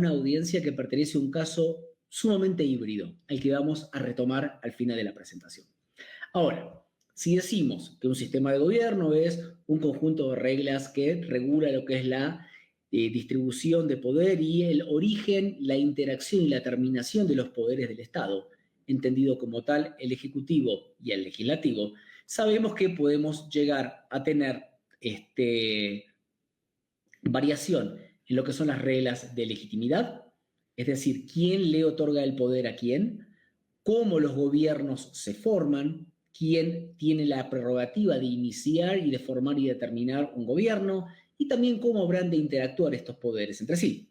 una audiencia que pertenece a un caso sumamente híbrido, al que vamos a retomar al final de la presentación. Ahora, si decimos que un sistema de gobierno es un conjunto de reglas que regula lo que es la distribución de poder y el origen, la interacción y la terminación de los poderes del Estado, entendido como tal el Ejecutivo y el Legislativo, sabemos que podemos llegar a tener variación en lo que son las reglas de legitimidad, es decir, quién le otorga el poder a quién, cómo los gobiernos se forman, quién tiene la prerrogativa de iniciar y de formar y determinar un gobierno, y también cómo habrán de interactuar estos poderes entre sí,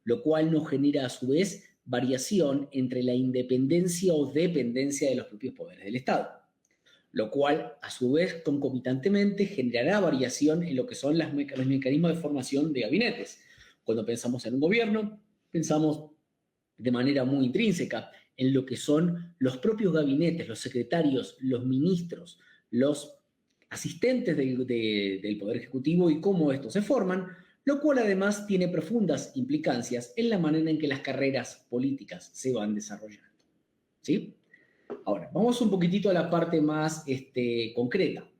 lo cual nos genera a su vez variación entre la independencia o dependencia de los propios poderes del Estado, lo cual a su vez concomitantemente generará variación en lo que son los mecanismos de formación de gabinetes. Cuando pensamos en un gobierno, pensamos de manera muy intrínseca en lo que son los propios gabinetes, los secretarios, los ministros, los asistentes del Poder Ejecutivo y cómo estos se forman, lo cual además tiene profundas implicancias en la manera en que las carreras políticas se van desarrollando. ¿Sí? Ahora, vamos un poquitito a la parte más concreta.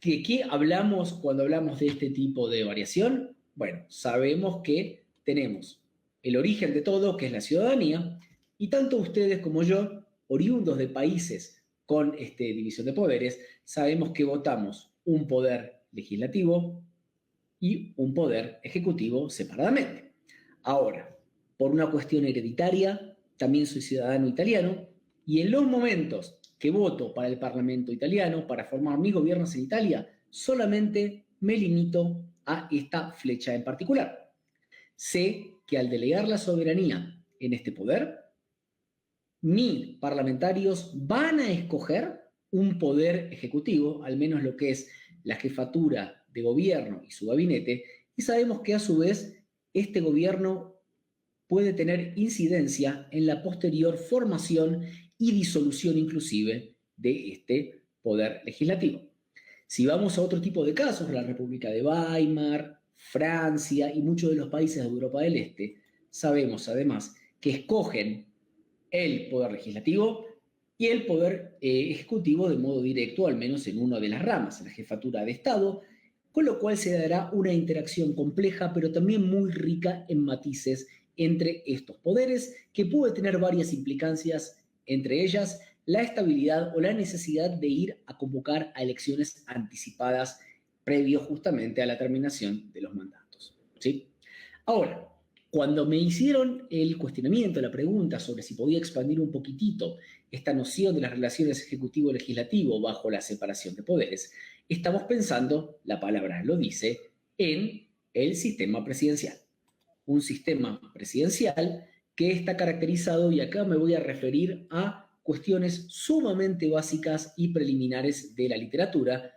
¿Qué hablamos cuando hablamos de este tipo de variación? Bueno, sabemos que tenemos el origen de todo, que es la ciudadanía, y tanto ustedes como yo, oriundos de países con división de poderes, sabemos que votamos un poder legislativo y un poder ejecutivo separadamente. Ahora, por una cuestión hereditaria, también soy ciudadano italiano, y en los momentos que voto para el Parlamento italiano, para formar mis gobiernos en Italia, solamente me limito a esta flecha en particular. Sé que al delegar la soberanía en este poder, mis parlamentarios van a escoger un poder ejecutivo, al menos lo que es la jefatura de gobierno y su gabinete, y sabemos que a su vez este gobierno puede tener incidencia en la posterior formación y disolución inclusive de este poder legislativo. Si vamos a otro tipo de casos, la República de Weimar, Francia y muchos de los países de Europa del Este, sabemos además que escogen el poder legislativo y el poder ejecutivo de modo directo, al menos en una de las ramas, en la jefatura de Estado, con lo cual se dará una interacción compleja, pero también muy rica en matices entre estos poderes, que puede tener varias implicancias, entre ellas la estabilidad o la necesidad de ir a convocar a elecciones anticipadas previo justamente a la terminación de los mandatos. ¿Sí? Ahora, cuando me hicieron el cuestionamiento, la pregunta sobre si podía expandir un poquitito esta noción de las relaciones ejecutivo-legislativo bajo la separación de poderes, estamos pensando, la palabra lo dice, en el sistema presidencial. Un sistema presidencial que está caracterizado, y acá me voy a referir a cuestiones sumamente básicas y preliminares de la literatura.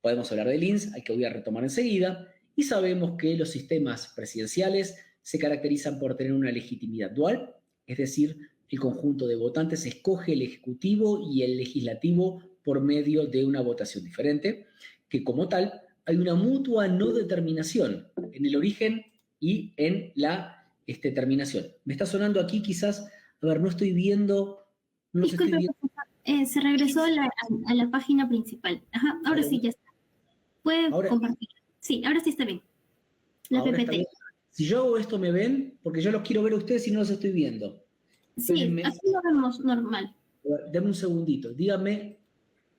Podemos hablar del INS, al que voy a retomar enseguida, y sabemos que los sistemas presidenciales se caracterizan por tener una legitimidad dual, es decir, el conjunto de votantes escoge el ejecutivo y el legislativo por medio de una votación diferente, que como tal hay una mutua no determinación en el origen y en la terminación. Me está sonando aquí quizás, a ver, no estoy viendo, no los estoy Disculpe, viendo. se regresó a la página principal. Ajá, ahora sí, ya está. ¿Puede compartir? Sí, ahora sí está bien. La ahora PPT. Está bien. Si yo hago esto, ¿me ven? Porque yo los quiero ver a ustedes y no los estoy viendo. Sí, Espérenme. así lo vemos normal. Dame un segundito. Díganme,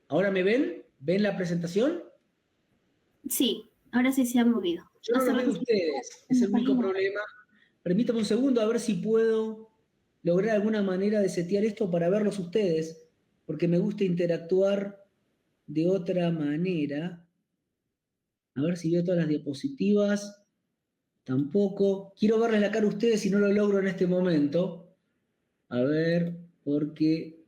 ¿ahora me ven? ¿Ven la presentación? Sí, ahora sí se ha movido. Yo no los veo a ustedes, es el único problema. Permítame un segundo a ver si puedo lograr alguna manera de setear esto para verlos ustedes, porque me gusta interactuar de otra manera. A ver si veo todas las diapositivas. Tampoco. Quiero verles la cara a ustedes y no lo logro en este momento. A ver, porque...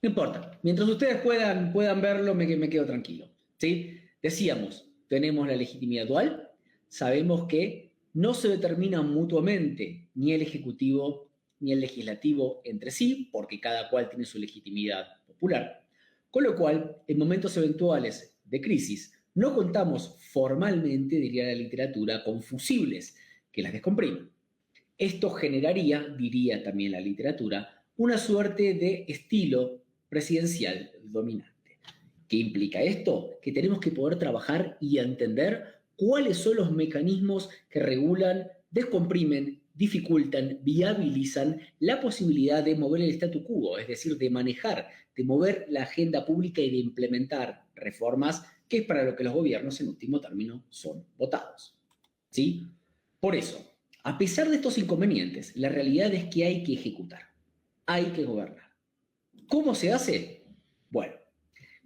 No importa. Mientras ustedes puedan verlo, me quedo tranquilo. ¿Sí? Decíamos, tenemos la legitimidad dual. Sabemos que no se determinan mutuamente ni el Ejecutivo ni el Legislativo entre sí, porque cada cual tiene su legitimidad popular. Con lo cual, en momentos eventuales de crisis, no contamos formalmente, diría la literatura, con fusibles, que las descompriman. Esto generaría, diría también la literatura, una suerte de estilo presidencial dominante. ¿Qué implica esto? Que tenemos que poder trabajar y entender cuáles son los mecanismos que regulan, descomprimen, dificultan, viabilizan la posibilidad de mover el statu quo, es decir, de manejar, de mover la agenda pública y de implementar reformas, que es para lo que los gobiernos en último término son votados. ¿Sí? Por eso, a pesar de estos inconvenientes, la realidad es que hay que ejecutar, hay que gobernar. ¿Cómo se hace? Bueno,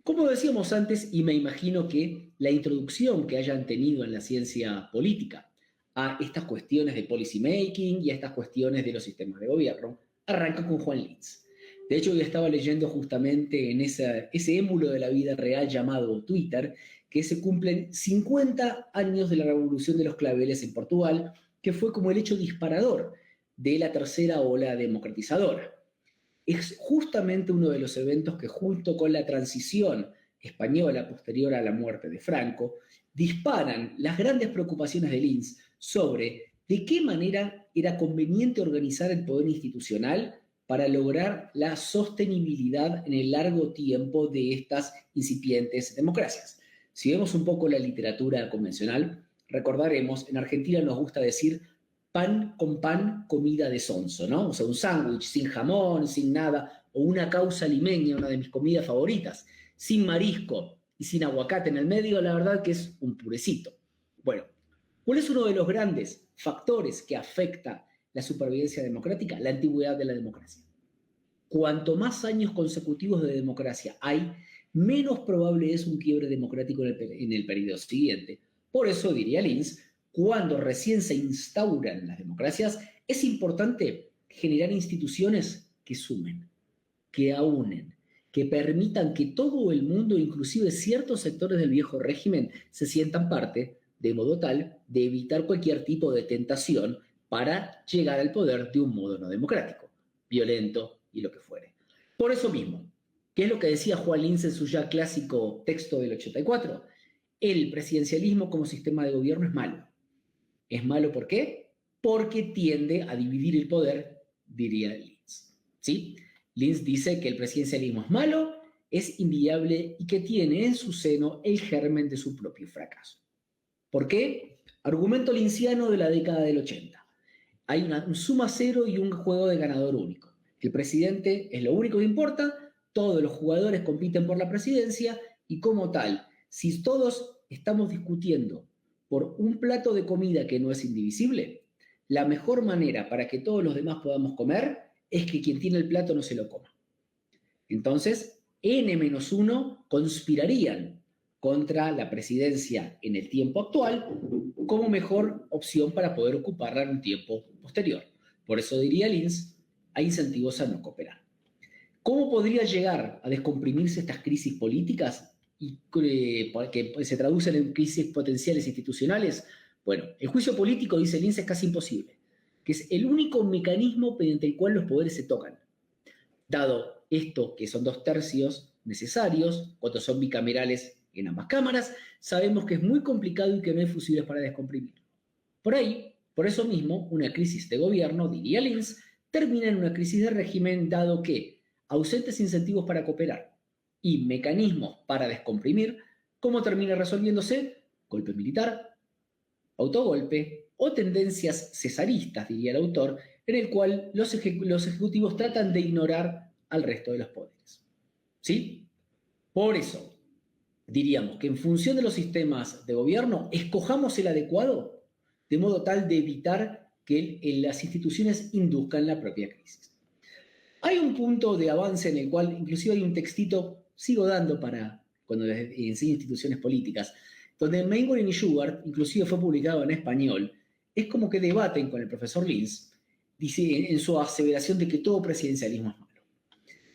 como decíamos antes, y me imagino que la introducción que hayan tenido en la ciencia política a estas cuestiones de policy making y a estas cuestiones de los sistemas de gobierno, arranca con Juan Linz. De hecho, yo estaba leyendo justamente en ese émulo de la vida real llamado Twitter, que se cumplen 50 años de la revolución de los claveles en Portugal, que fue como el hecho disparador de la tercera ola democratizadora. Es justamente uno de los eventos que, junto con la transición española posterior a la muerte de Franco, disparan las grandes preocupaciones de Linz sobre de qué manera era conveniente organizar el poder institucional para lograr la sostenibilidad en el largo tiempo de estas incipientes democracias. Si vemos un poco la literatura convencional, recordaremos, en Argentina nos gusta decir pan con pan, comida de sonso, ¿no? O sea, un sándwich sin jamón, sin nada, o una causa limeña, una de mis comidas favoritas, sin marisco y sin aguacate en el medio, la verdad que es un purecito. Bueno, ¿cuál es uno de los grandes factores que afecta la supervivencia democrática? La antigüedad de la democracia. Cuanto más años consecutivos de democracia hay, menos probable es un quiebre democrático en el periodo siguiente. Por eso, diría Linz, cuando recién se instauran las democracias, es importante generar instituciones que sumen, que aúnen, que permitan que todo el mundo, inclusive ciertos sectores del viejo régimen, se sientan parte, de modo tal de evitar cualquier tipo de tentación para llegar al poder de un modo no democrático, violento y lo que fuere. Por eso mismo, ¿qué es lo que decía Juan Linz en su ya clásico texto del 84? El presidencialismo como sistema de gobierno es malo. ¿Es malo por qué? Porque tiende a dividir el poder, diría Linz. ¿Sí? Linz dice que el presidencialismo es malo, es inviable y que tiene en su seno el germen de su propio fracaso. ¿Por qué? Argumento linziano de la década del 80. Hay un suma cero y un juego de ganador único. El presidente es lo único que importa, todos los jugadores compiten por la presidencia y como tal, si todos estamos discutiendo por un plato de comida que no es indivisible, la mejor manera para que todos los demás podamos comer es que quien tiene el plato no se lo coma. Entonces, N-1 conspirarían contra la presidencia en el tiempo actual como mejor opción para poder ocuparla en un tiempo posterior. Por eso diría Linz, hay incentivos a no cooperar. ¿Cómo podría llegar a descomprimirse estas crisis políticas y que se traducen en crisis potenciales institucionales? Bueno, el juicio político, dice Linz, es casi imposible, que es el único mecanismo mediante el cual los poderes se tocan. Dado esto, que son 2/3 necesarios, cuando son bicamerales en ambas cámaras, sabemos que es muy complicado y que no hay fusibles para descomprimir. Por eso mismo, una crisis de gobierno, diría Linz, termina en una crisis de régimen, dado que, ausentes incentivos para cooperar y mecanismos para descomprimir, ¿cómo termina resolviéndose? Golpe militar, autogolpe o tendencias cesaristas, diría el autor, en el cual los ejecutivos tratan de ignorar al resto de los poderes. ¿Sí? Por eso, diríamos que en función de los sistemas de gobierno, escojamos el adecuado, de modo tal de evitar que las instituciones induzcan la propia crisis. Hay un punto de avance en el cual, inclusive hay un textito, sigo dando para cuando les enseño instituciones políticas, donde Mainwaring y Shugart, inclusive fue publicado en español, es como que debaten con el profesor Linz, dice en su aseveración de que todo presidencialismo es malo.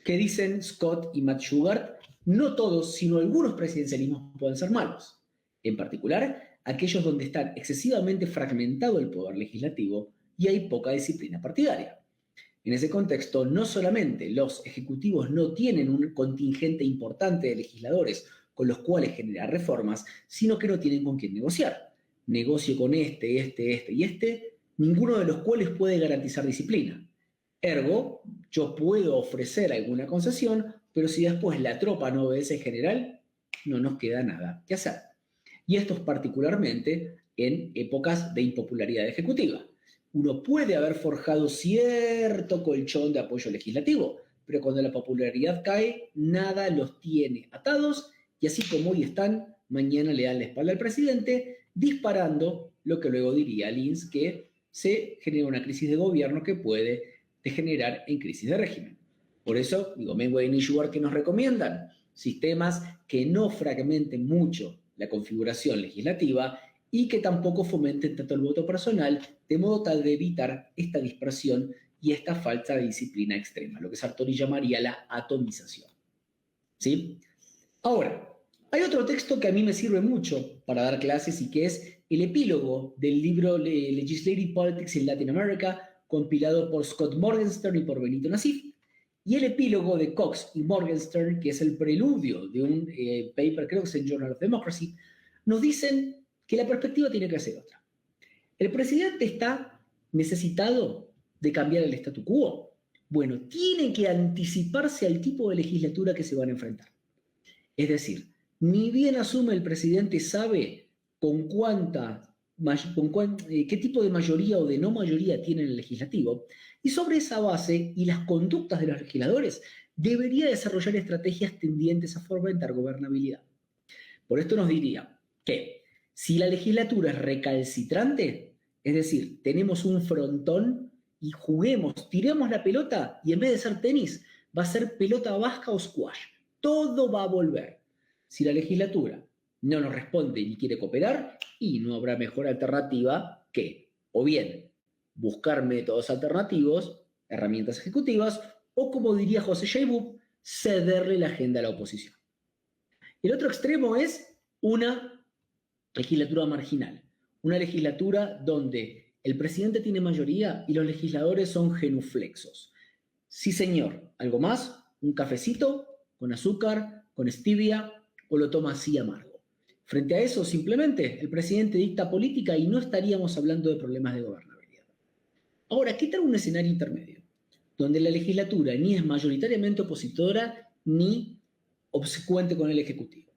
Que dicen Scott y Matt Shugart, no todos, sino algunos presidencialismos pueden ser malos. En particular, aquellos donde está excesivamente fragmentado el poder legislativo y hay poca disciplina partidaria. En ese contexto, no solamente los ejecutivos no tienen un contingente importante de legisladores con los cuales generar reformas, sino que no tienen con quién negociar. Negocio con este y este, ninguno de los cuales puede garantizar disciplina. Ergo, yo puedo ofrecer alguna concesión, pero si después la tropa no obedece en general, no nos queda nada que hacer. Y esto es particularmente en épocas de impopularidad ejecutiva. Uno puede haber forjado cierto colchón de apoyo legislativo, pero cuando la popularidad cae, nada los tiene atados, y así como hoy están, mañana le dan la espalda al presidente, disparando lo que luego diría Lins, que se genera una crisis de gobierno que puede degenerar en crisis de régimen. Por eso, Mengele y Schwartz, que nos recomiendan sistemas que no fragmenten mucho la configuración legislativa y que tampoco fomenten tanto el voto personal, de modo tal de evitar esta dispersión y esta falta de disciplina extrema, lo que Sartori llamaría la atomización. ¿Sí? Ahora, hay otro texto que a mí me sirve mucho para dar clases y que es el epílogo del libro Legislative Politics in Latin America, compilado por Scott Morgenstern y por Benito Nassif, y el epílogo de Cox y Morgenstern, que es el preludio de un paper, creo que es en Journal of Democracy, nos dicen que la perspectiva tiene que ser otra. El presidente está necesitado de cambiar el statu quo. Bueno, tiene que anticiparse al tipo de legislatura que se van a enfrentar. Es decir, ni bien asume el presidente sabe qué tipo de mayoría o de no mayoría tiene el legislativo, y sobre esa base y las conductas de los legisladores debería desarrollar estrategias tendientes a fomentar gobernabilidad. Por esto nos diría que si la legislatura es recalcitrante, es decir, tenemos un frontón y tiremos la pelota y en vez de ser tenis, va a ser pelota vasca o squash. Todo va a volver. Si la legislatura no nos responde ni quiere cooperar, y no habrá mejor alternativa que, o bien, buscar métodos alternativos, herramientas ejecutivas, o como diría José Sheibub, cederle la agenda a la oposición. El otro extremo es una legislatura marginal, una legislatura donde el presidente tiene mayoría y los legisladores son genuflexos. Sí, señor, ¿algo más? ¿Un cafecito con azúcar, con stevia, o lo toma así amargo? Frente a eso, simplemente, el presidente dicta política y no estaríamos hablando de problemas de gobernabilidad. Ahora, ¿qué tal un escenario intermedio? Donde la legislatura ni es mayoritariamente opositora ni obsecuente con el Ejecutivo.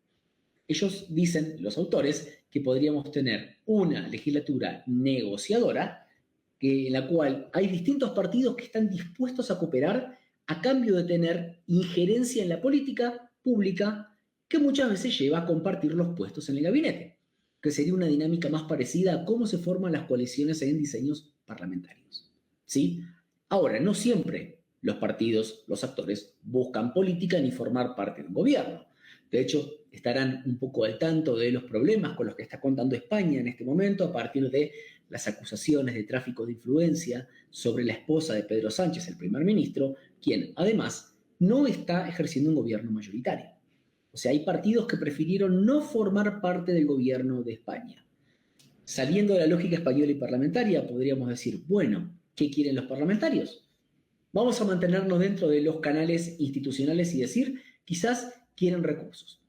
Ellos dicen, los autores, que podríamos tener una legislatura negociadora, en la cual hay distintos partidos que están dispuestos a cooperar a cambio de tener injerencia en la política pública, que muchas veces lleva a compartir los puestos en el gabinete, que sería una dinámica más parecida a cómo se forman las coaliciones en diseños parlamentarios. ¿Sí? Ahora, no siempre los partidos, los actores, buscan política ni formar parte de un gobierno. De hecho, estarán un poco al tanto de los problemas con los que está contando España en este momento a partir de las acusaciones de tráfico de influencia sobre la esposa de Pedro Sánchez, el primer ministro, quien, además, no está ejerciendo un gobierno mayoritario. O sea, hay partidos que prefirieron no formar parte del gobierno de España. Saliendo de la lógica española y parlamentaria, podríamos decir, bueno, ¿qué quieren los parlamentarios? Vamos a mantenernos dentro de los canales institucionales y decir, quizás quieren recursos.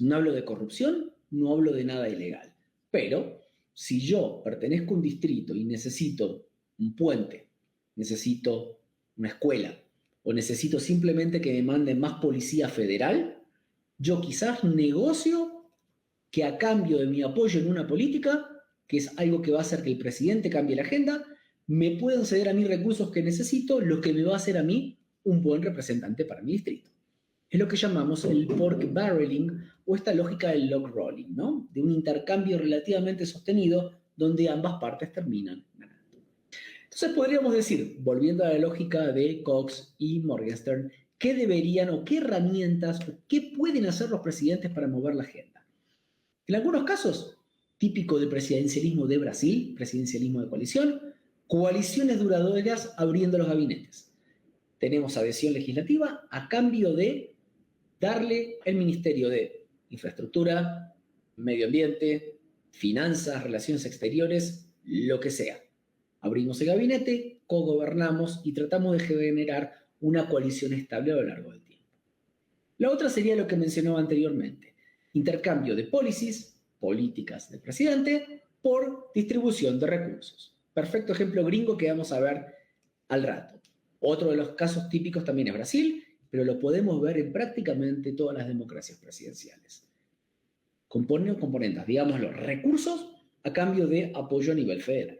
No hablo de corrupción, no hablo de nada ilegal. Pero si yo pertenezco a un distrito y necesito un puente, necesito una escuela, o necesito simplemente que me manden más policía federal, yo quizás negocio que a cambio de mi apoyo en una política, que es algo que va a hacer que el presidente cambie la agenda, me puedan ceder a mí recursos que necesito, lo que me va a hacer a mí un buen representante para mi distrito. Es lo que llamamos el pork barreling o esta lógica del log rolling, ¿no? De un intercambio relativamente sostenido donde ambas partes terminan ganando. Entonces podríamos decir, volviendo a la lógica de Cox y Morgenstern, ¿qué deberían o qué herramientas o qué pueden hacer los presidentes para mover la agenda? En algunos casos, típico del presidencialismo de Brasil, presidencialismo de coalición, coaliciones duraderas abriendo los gabinetes. Tenemos adhesión legislativa a cambio de darle el Ministerio de Infraestructura, Medio Ambiente, Finanzas, Relaciones Exteriores, lo que sea. Abrimos el gabinete, cogobernamos y tratamos de generar una coalición estable a lo largo del tiempo. La otra sería lo que mencionaba anteriormente, intercambio de policies, políticas del presidente, por distribución de recursos. perfecto ejemplo gringo que vamos a ver al rato. Otro de los casos típicos también es Brasil, pero lo podemos ver en prácticamente todas las democracias presidenciales. Componentes, digámoslo, recursos a cambio de apoyo a nivel federal.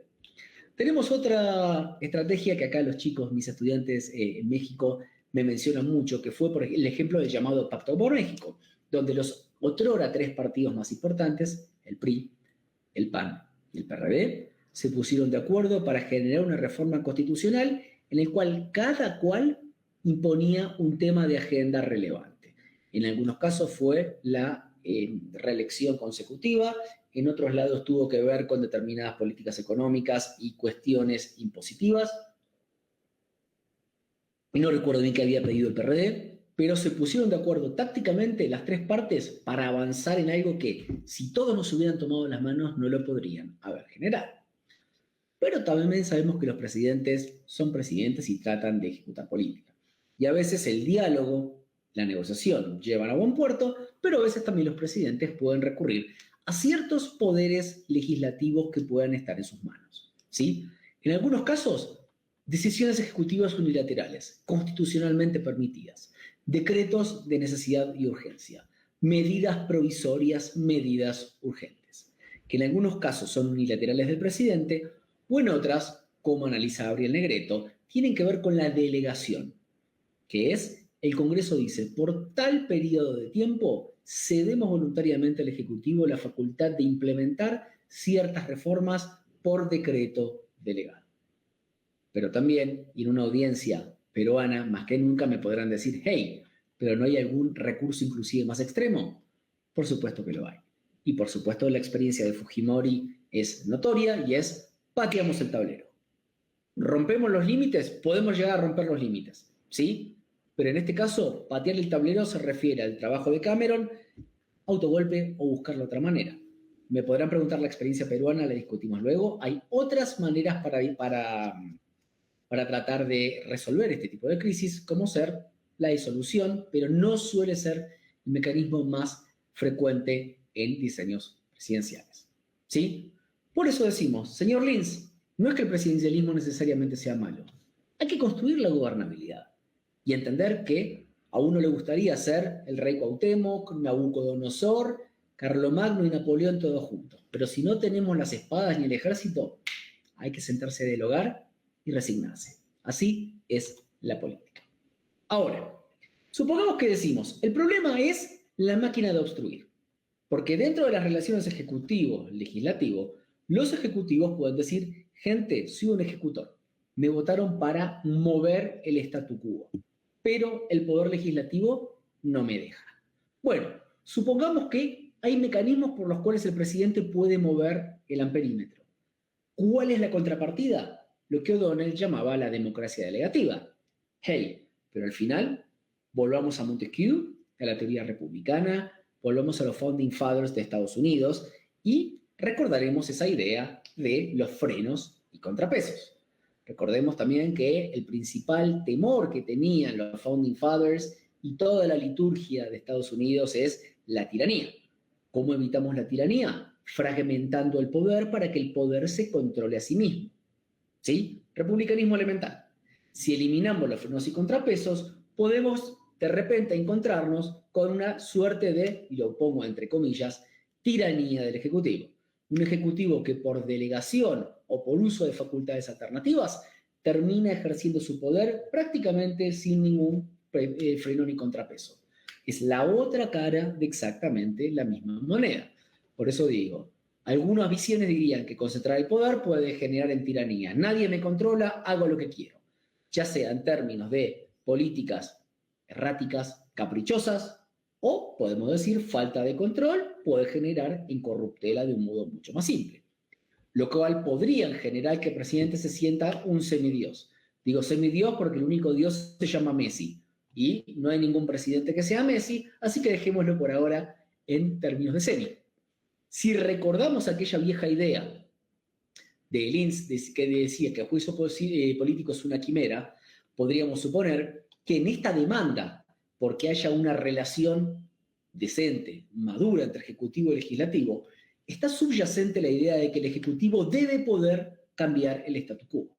Tenemos otra estrategia que acá los chicos, mis estudiantes en México, me mencionan mucho, que fue por el ejemplo del llamado Pacto por México, donde los otrora 3 partidos más importantes, el PRI, el PAN y el PRD, se pusieron de acuerdo para generar una reforma constitucional en el cual cada cual imponía un tema de agenda relevante. En algunos casos fue la reelección consecutiva, en otros lados tuvo que ver con determinadas políticas económicas y cuestiones impositivas. No recuerdo bien qué había pedido el PRD, pero se pusieron de acuerdo tácticamente las 3 partes para avanzar en algo que, si todos nos hubieran tomado las manos, no lo podrían haber generado. Pero también sabemos que los presidentes son presidentes y tratan de ejecutar política. Y a veces el diálogo, la negociación, llevan a buen puerto, pero a veces también los presidentes pueden recurrir a ciertos poderes legislativos que puedan estar en sus manos, ¿sí? En algunos casos, decisiones ejecutivas unilaterales, constitucionalmente permitidas, decretos de necesidad y urgencia, medidas provisorias, medidas urgentes, que en algunos casos son unilaterales del presidente, o en otras, como analiza Gabriel Negreto, tienen que ver con la delegación, que es, el Congreso dice, por tal periodo de tiempo, cedemos voluntariamente al Ejecutivo la facultad de implementar ciertas reformas por decreto delegado. Pero también, y en una audiencia peruana, más que nunca me podrán decir, hey, ¿pero no hay algún recurso inclusive más extremo? Por supuesto que lo hay. Y por supuesto la experiencia de Fujimori es notoria y es, pateamos el tablero. ¿Rompemos los límites? Podemos llegar a romper los límites, ¿sí? Pero en este caso, patear el tablero se refiere al trabajo de Cameron, autogolpe o buscarlo de otra manera. Me podrán preguntar la experiencia peruana, la discutimos luego. Hay otras maneras para tratar de resolver este tipo de crisis, como ser la disolución, pero no suele ser el mecanismo más frecuente en diseños presidenciales, ¿sí? Por eso decimos, señor Lins, no es que el presidencialismo necesariamente sea malo. Hay que construir la gobernabilidad y entender que a uno le gustaría ser el rey Cuauhtémoc, Nabucodonosor, Carlomagno y Napoleón todos juntos. Pero si no tenemos las espadas ni el ejército, hay que sentarse del hogar y resignarse. Así es la política. Ahora, supongamos que decimos, el problema es la máquina de obstruir. Porque dentro de las relaciones ejecutivo-legislativo, los ejecutivos pueden decir, gente, soy un ejecutor. Me votaron para mover el statu quo. Pero el poder legislativo no me deja. Bueno, supongamos que hay mecanismos por los cuales el presidente puede mover el amperímetro. ¿Cuál es la contrapartida? Lo que O'Donnell llamaba la democracia delegativa. Hey, pero al final, volvamos a Montesquieu, a la teoría republicana, volvamos a los Founding Fathers de Estados Unidos y recordaremos esa idea de los frenos y contrapesos. Recordemos también que el principal temor que tenían los Founding Fathers y toda la liturgia de Estados Unidos es la tiranía. ¿Cómo evitamos la tiranía? Fragmentando el poder para que el poder se controle a sí mismo. ¿Sí? Republicanismo elemental. Si eliminamos los frenos y contrapesos, podemos de repente encontrarnos con una suerte de, y lo pongo entre comillas, tiranía del Ejecutivo. Un Ejecutivo que por delegación o por uso de facultades alternativas termina ejerciendo su poder prácticamente sin ningún freno ni contrapeso. Es la otra cara de exactamente la misma moneda. Por eso digo, algunas visiones dirían que concentrar el poder puede generar en tiranía. Nadie me controla, hago lo que quiero. Ya sea en términos de políticas erráticas, caprichosas, o podemos decir falta de control puede generar incorruptela de un modo mucho más simple. Lo cual podría generar que el presidente se sienta un semidios. Digo semidios porque el único dios se llama Messi. Y no hay ningún presidente que sea Messi, así que dejémoslo por ahora en términos de semi. Si recordamos aquella vieja idea de Lins que decía que el juicio político es una quimera, podríamos suponer que en esta demanda, porque haya una relación decente, madura entre Ejecutivo y Legislativo, está subyacente la idea de que el Ejecutivo debe poder cambiar el statu quo.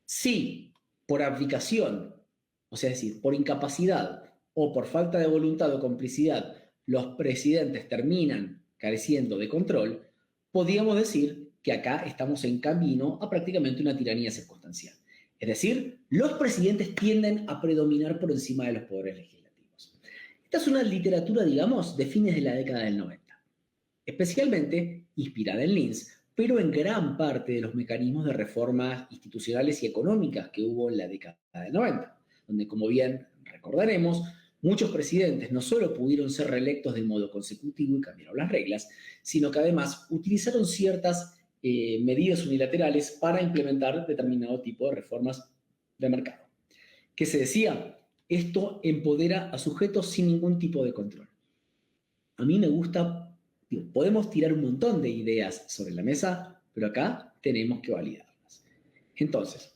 Si por abdicación, o sea, es decir, por incapacidad o por falta de voluntad o complicidad, los presidentes terminan careciendo de control, podríamos decir que acá estamos en camino a prácticamente una tiranía circunstancial. Es decir, los presidentes tienden a predominar por encima de los poderes legislativos. Esta es una literatura, digamos, de fines de la década del 90, especialmente inspirada en Linz, pero en gran parte de los mecanismos de reformas institucionales y económicas que hubo en la década del 90, donde, como bien recordaremos, muchos presidentes no solo pudieron ser reelectos de modo consecutivo y cambiaron las reglas, sino que además utilizaron ciertas medidas unilaterales para implementar determinado tipo de reformas de mercado. ¿Qué se decía? Esto empodera a sujetos sin ningún tipo de control. A mí me gusta, podemos tirar un montón de ideas sobre la mesa, pero acá tenemos que validarlas. Entonces,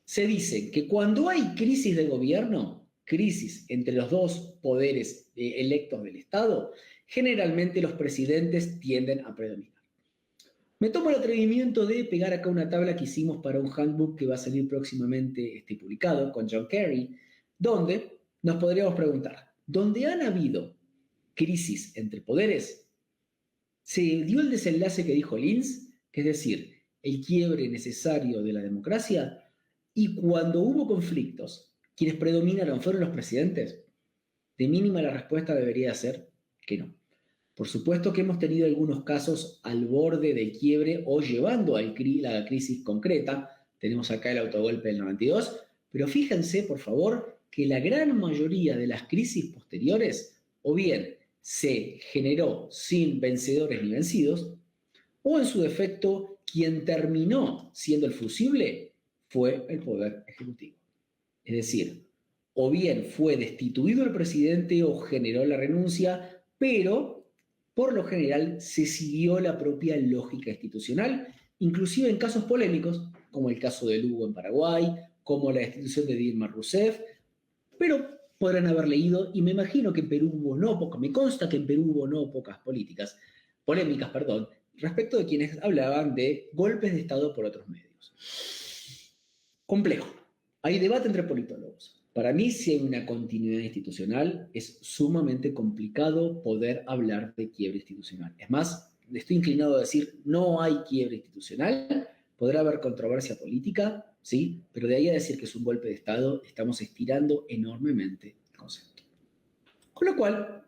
se dice que cuando hay crisis de gobierno, crisis entre los dos poderes electos del Estado, generalmente los presidentes tienden a predominar. Me tomo el atrevimiento de pegar acá una tabla que hicimos para un handbook que va a salir próximamente publicado con John Kerry, donde nos podríamos preguntar, ¿dónde han habido crisis entre poderes? Se dio el desenlace que dijo Linz, que es decir, el quiebre necesario de la democracia, y cuando hubo conflictos, quienes predominaron fueron los presidentes. De mínima la respuesta debería ser que no. Por supuesto que hemos tenido algunos casos al borde del quiebre o llevando a la crisis concreta. Tenemos acá el autogolpe del 92, pero fíjense, por favor, que la gran mayoría de las crisis posteriores o bien se generó sin vencedores ni vencidos, o en su defecto, quien terminó siendo el fusible fue el Poder Ejecutivo. Es decir, o bien fue destituido el presidente o generó la renuncia, pero por lo general se siguió la propia lógica institucional, inclusive en casos polémicos, como el caso de Lugo en Paraguay, como la destitución de Dilma Rousseff, pero podrán haber leído, y me imagino que en Perú me consta que en Perú hubo no pocas polémicas, respecto de quienes hablaban de golpes de Estado por otros medios. Complejo. Hay debate entre politólogos. Para mí, si hay una continuidad institucional, es sumamente complicado poder hablar de quiebre institucional. Es más, estoy inclinado a decir, no hay quiebre institucional, podrá haber controversia política, sí, pero de ahí a decir que es un golpe de Estado, estamos estirando enormemente el concepto. Con lo cual,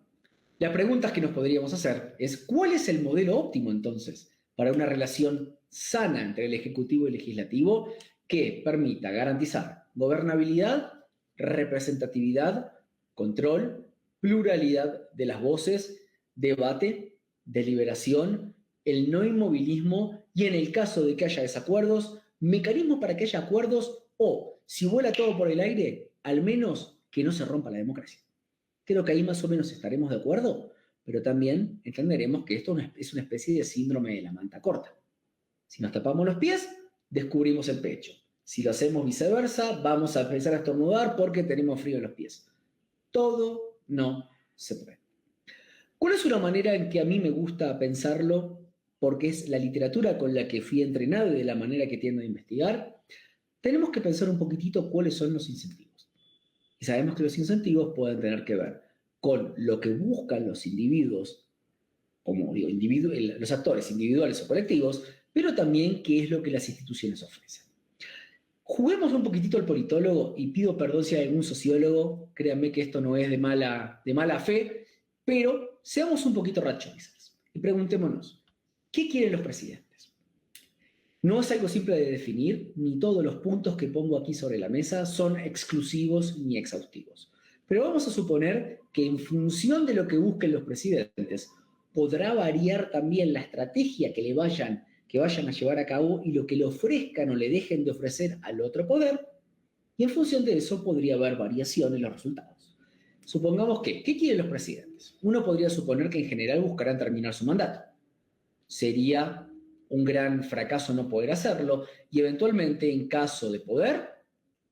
las preguntas que nos podríamos hacer es, ¿cuál es el modelo óptimo entonces para una relación sana entre el Ejecutivo y el Legislativo que permita garantizar gobernabilidad, representatividad, control, pluralidad de las voces, debate, deliberación, el no inmovilismo y en el caso de que haya desacuerdos, mecanismos para que haya acuerdos o, si vuela todo por el aire, al menos que no se rompa la democracia? Creo que ahí más o menos estaremos de acuerdo, pero también entenderemos que esto es una especie de síndrome de la manta corta. Si nos tapamos los pies, descubrimos el pecho. Si lo hacemos viceversa, vamos a empezar a estornudar porque tenemos frío en los pies. Todo no se puede. ¿Cuál es una manera en que a mí me gusta pensarlo? Porque es la literatura con la que fui entrenado y de la manera que tiendo a investigar. Tenemos que pensar un poquitito cuáles son los incentivos. Y sabemos que los incentivos pueden tener que ver con lo que buscan los individuos, como digo, los actores individuales o colectivos, pero también qué es lo que las instituciones ofrecen. Juguemos un poquitito al politólogo y pido perdón si hay algún sociólogo, créanme que esto no es de mala fe, pero seamos un poquito rachoizers y preguntémonos, ¿qué quieren los presidentes? No es algo simple de definir, ni todos los puntos que pongo aquí sobre la mesa son exclusivos ni exhaustivos. Pero vamos a suponer que en función de lo que busquen los presidentes, podrá variar también la estrategia que vayan a llevar a cabo y lo que le ofrezcan o le dejen de ofrecer al otro poder, y en función de eso podría haber variación en los resultados. Supongamos que, ¿qué quieren los presidentes? Uno podría suponer que en general buscarán terminar su mandato. Sería un gran fracaso no poder hacerlo y eventualmente, en caso de poder,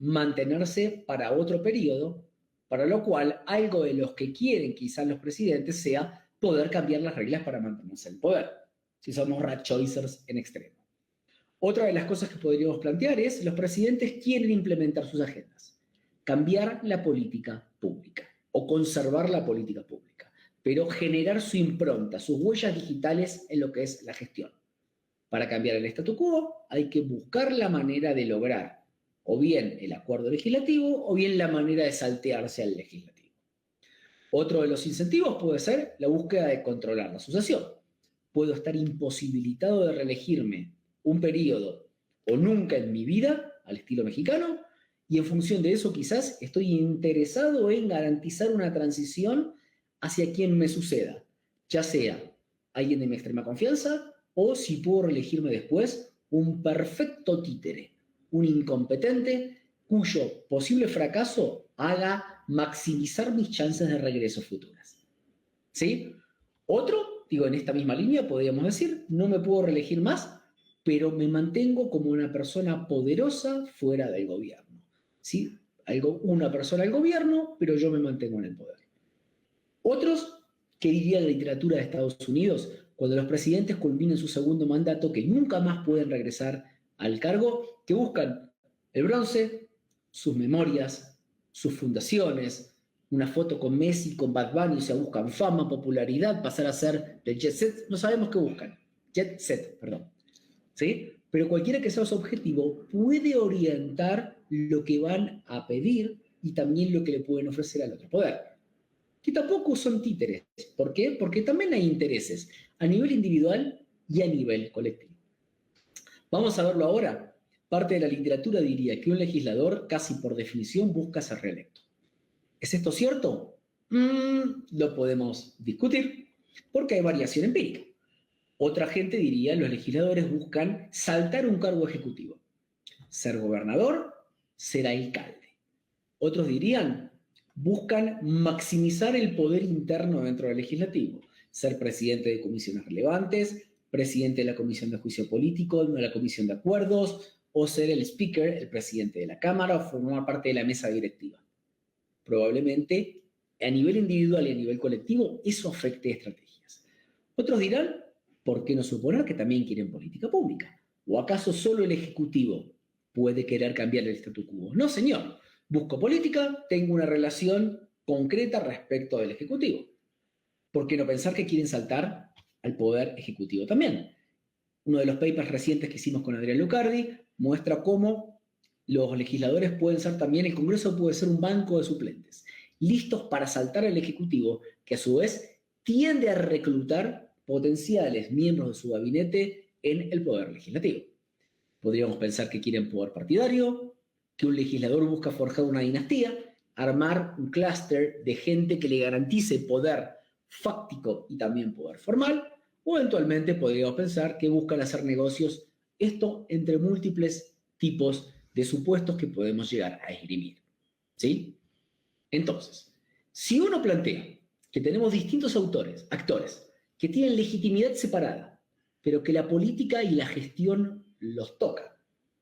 mantenerse para otro periodo, para lo cual algo de los que quieren quizás los presidentes sea poder cambiar las reglas para mantenerse en el poder, si somos rat choicers en extremo. Otra de las cosas que podríamos plantear es, los presidentes quieren implementar sus agendas, cambiar la política pública o conservar la política pública, pero generar su impronta, sus huellas digitales en lo que es la gestión. Para cambiar el statu quo hay que buscar la manera de lograr o bien el acuerdo legislativo o bien la manera de saltearse al legislativo. Otro de los incentivos puede ser la búsqueda de controlar la sucesión. Puedo estar imposibilitado de reelegirme un periodo o nunca en mi vida, al estilo mexicano, y en función de eso quizás estoy interesado en garantizar una transición hacia quien me suceda, ya sea alguien de mi extrema confianza o, si puedo reelegirme después, un perfecto títere, un incompetente cuyo posible fracaso haga maximizar mis chances de regreso futuras. ¿Sí? Otro, digo, en esta misma línea podríamos decir, no me puedo reelegir más, pero me mantengo como una persona poderosa fuera del gobierno. ¿Sí? Una persona del gobierno, pero yo me mantengo en el poder. Otros, que diría la literatura de Estados Unidos, cuando los presidentes culminen su segundo mandato, que nunca más pueden regresar al cargo, que buscan el bronce, sus memorias, sus fundaciones, una foto con Messi, con Bad Bunny, o sea, buscan fama, popularidad, pasar a ser del jet set, no sabemos qué buscan, jet set, perdón, ¿sí? Pero cualquiera que sea su objetivo puede orientar lo que van a pedir y también lo que le pueden ofrecer al otro poder, que tampoco son títeres. ¿Por qué? Porque también hay intereses a nivel individual y a nivel colectivo. Vamos a verlo ahora. Parte de la literatura diría que un legislador casi por definición busca ser reelecto. ¿Es esto cierto? Lo podemos discutir porque hay variación empírica. Otra gente diría que los legisladores buscan saltar un cargo ejecutivo, ser gobernador, ser alcalde. Otros dirían buscan maximizar el poder interno dentro del legislativo, ser presidente de comisiones relevantes, presidente de la comisión de juicio político, de la comisión de acuerdos, o ser el speaker, el presidente de la Cámara, o formar parte de la mesa directiva. Probablemente a nivel individual y a nivel colectivo eso afecte estrategias. Otros dirán, ¿por qué no suponer que también quieren política pública? ¿O acaso solo el Ejecutivo puede querer cambiar el statu quo? No, señor. Busco política, tengo una relación concreta respecto del Ejecutivo. ¿Por qué no pensar que quieren saltar al Poder Ejecutivo también? Uno de los papers recientes que hicimos con Adrián Lucardi muestra cómo los legisladores pueden ser también, el Congreso puede ser un banco de suplentes, listos para saltar al Ejecutivo, que a su vez tiende a reclutar potenciales miembros de su gabinete en el Poder Legislativo. Podríamos pensar que quieren poder partidario, que un legislador busca forjar una dinastía, armar un clúster de gente que le garantice poder fáctico y también poder formal, o eventualmente podríamos pensar que buscan hacer negocios, esto entre múltiples tipos de supuestos que podemos llegar a esgrimir. ¿Sí? Entonces, si uno plantea que tenemos distintos actores, que tienen legitimidad separada, pero que la política y la gestión los tocan,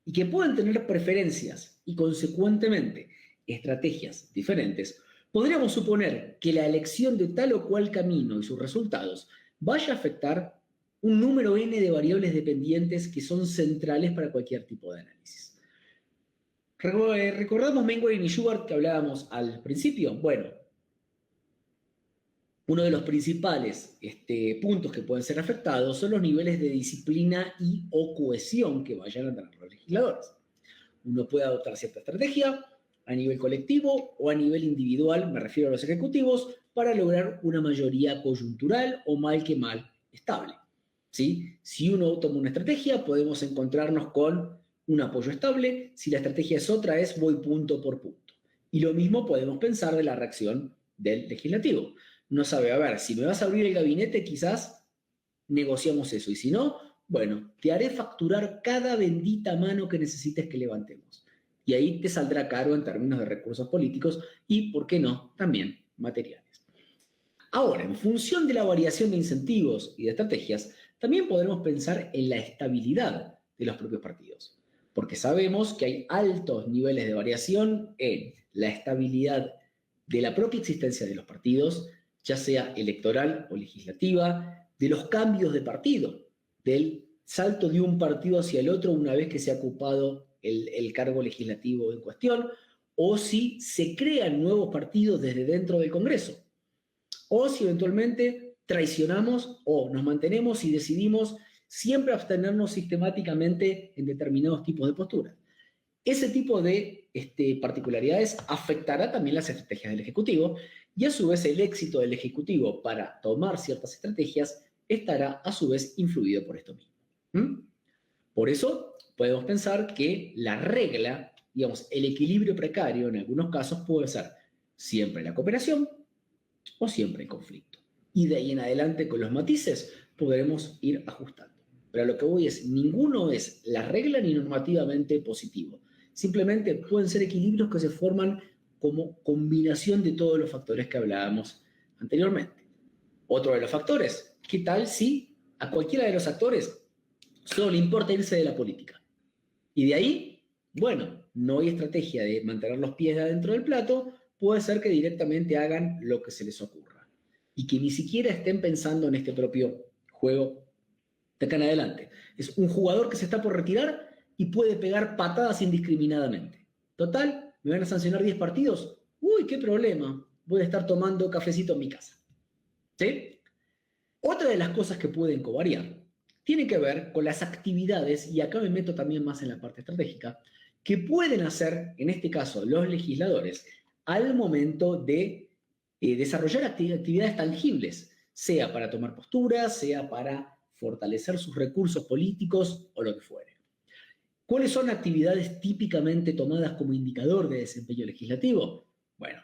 y que pueden tener preferencias y, consecuentemente, estrategias diferentes, podríamos suponer que la elección de tal o cual camino y sus resultados vaya a afectar un número n de variables dependientes que son centrales para cualquier tipo de análisis. ¿Recordamos Menguin y Shugart que hablábamos al principio? Bueno, uno de los principales puntos que pueden ser afectados son los niveles de disciplina y o cohesión que vayan a tener los legisladores. Uno puede adoptar cierta estrategia a nivel colectivo o a nivel individual, me refiero a los ejecutivos, para lograr una mayoría coyuntural o mal que mal estable. ¿Sí? Si uno toma una estrategia, podemos encontrarnos con un apoyo estable. Si la estrategia es otra, voy punto por punto. Y lo mismo podemos pensar de la reacción del legislativo. No sabe, a ver, si me vas a abrir el gabinete, quizás negociamos eso. Y si no, bueno, te haré facturar cada bendita mano que necesites que levantemos. Y ahí te saldrá caro en términos de recursos políticos y, ¿por qué no?, también materiales. Ahora, en función de la variación de incentivos y de estrategias, también podremos pensar en la estabilidad de los propios partidos, porque sabemos que hay altos niveles de variación en la estabilidad de la propia existencia de los partidos, ya sea electoral o legislativa, de los cambios de partido, del salto de un partido hacia el otro una vez que se ha ocupado el cargo legislativo en cuestión, o si se crean nuevos partidos desde dentro del Congreso, o si eventualmente traicionamos o nos mantenemos y decidimos siempre abstenernos sistemáticamente en determinados tipos de posturas. Ese tipo de particularidades afectará también las estrategias del Ejecutivo y a su vez el éxito del Ejecutivo para tomar ciertas estrategias estará a su vez influido por esto mismo. Por eso podemos pensar que la regla, digamos, el equilibrio precario en algunos casos puede ser siempre la cooperación o siempre el conflicto. Y de ahí en adelante con los matices podremos ir ajustando. Pero a lo que voy es, ninguno es la regla ni normativamente positivo. Simplemente pueden ser equilibrios que se forman como combinación de todos los factores que hablábamos anteriormente. Otro de los factores, ¿qué tal si a cualquiera de los actores solo le importa irse de la política? Y de ahí, bueno, no hay estrategia de mantener los pies adentro del plato, puede ser que directamente hagan lo que se les ocurra. Y que ni siquiera estén pensando en este propio juego de acá en adelante. Es un jugador que se está por retirar y puede pegar patadas indiscriminadamente. Total, ¿me van a sancionar 10 partidos? Uy, qué problema. Voy a estar tomando cafecito en mi casa. ¿Sí? Otra de las cosas que pueden covariar tiene que ver con las actividades, y acá me meto también más en la parte estratégica, que pueden hacer, en este caso, los legisladores al momento de desarrollar actividades tangibles, sea para tomar posturas, sea para fortalecer sus recursos políticos o lo que fuere. ¿Cuáles son actividades típicamente tomadas como indicador de desempeño legislativo? Bueno,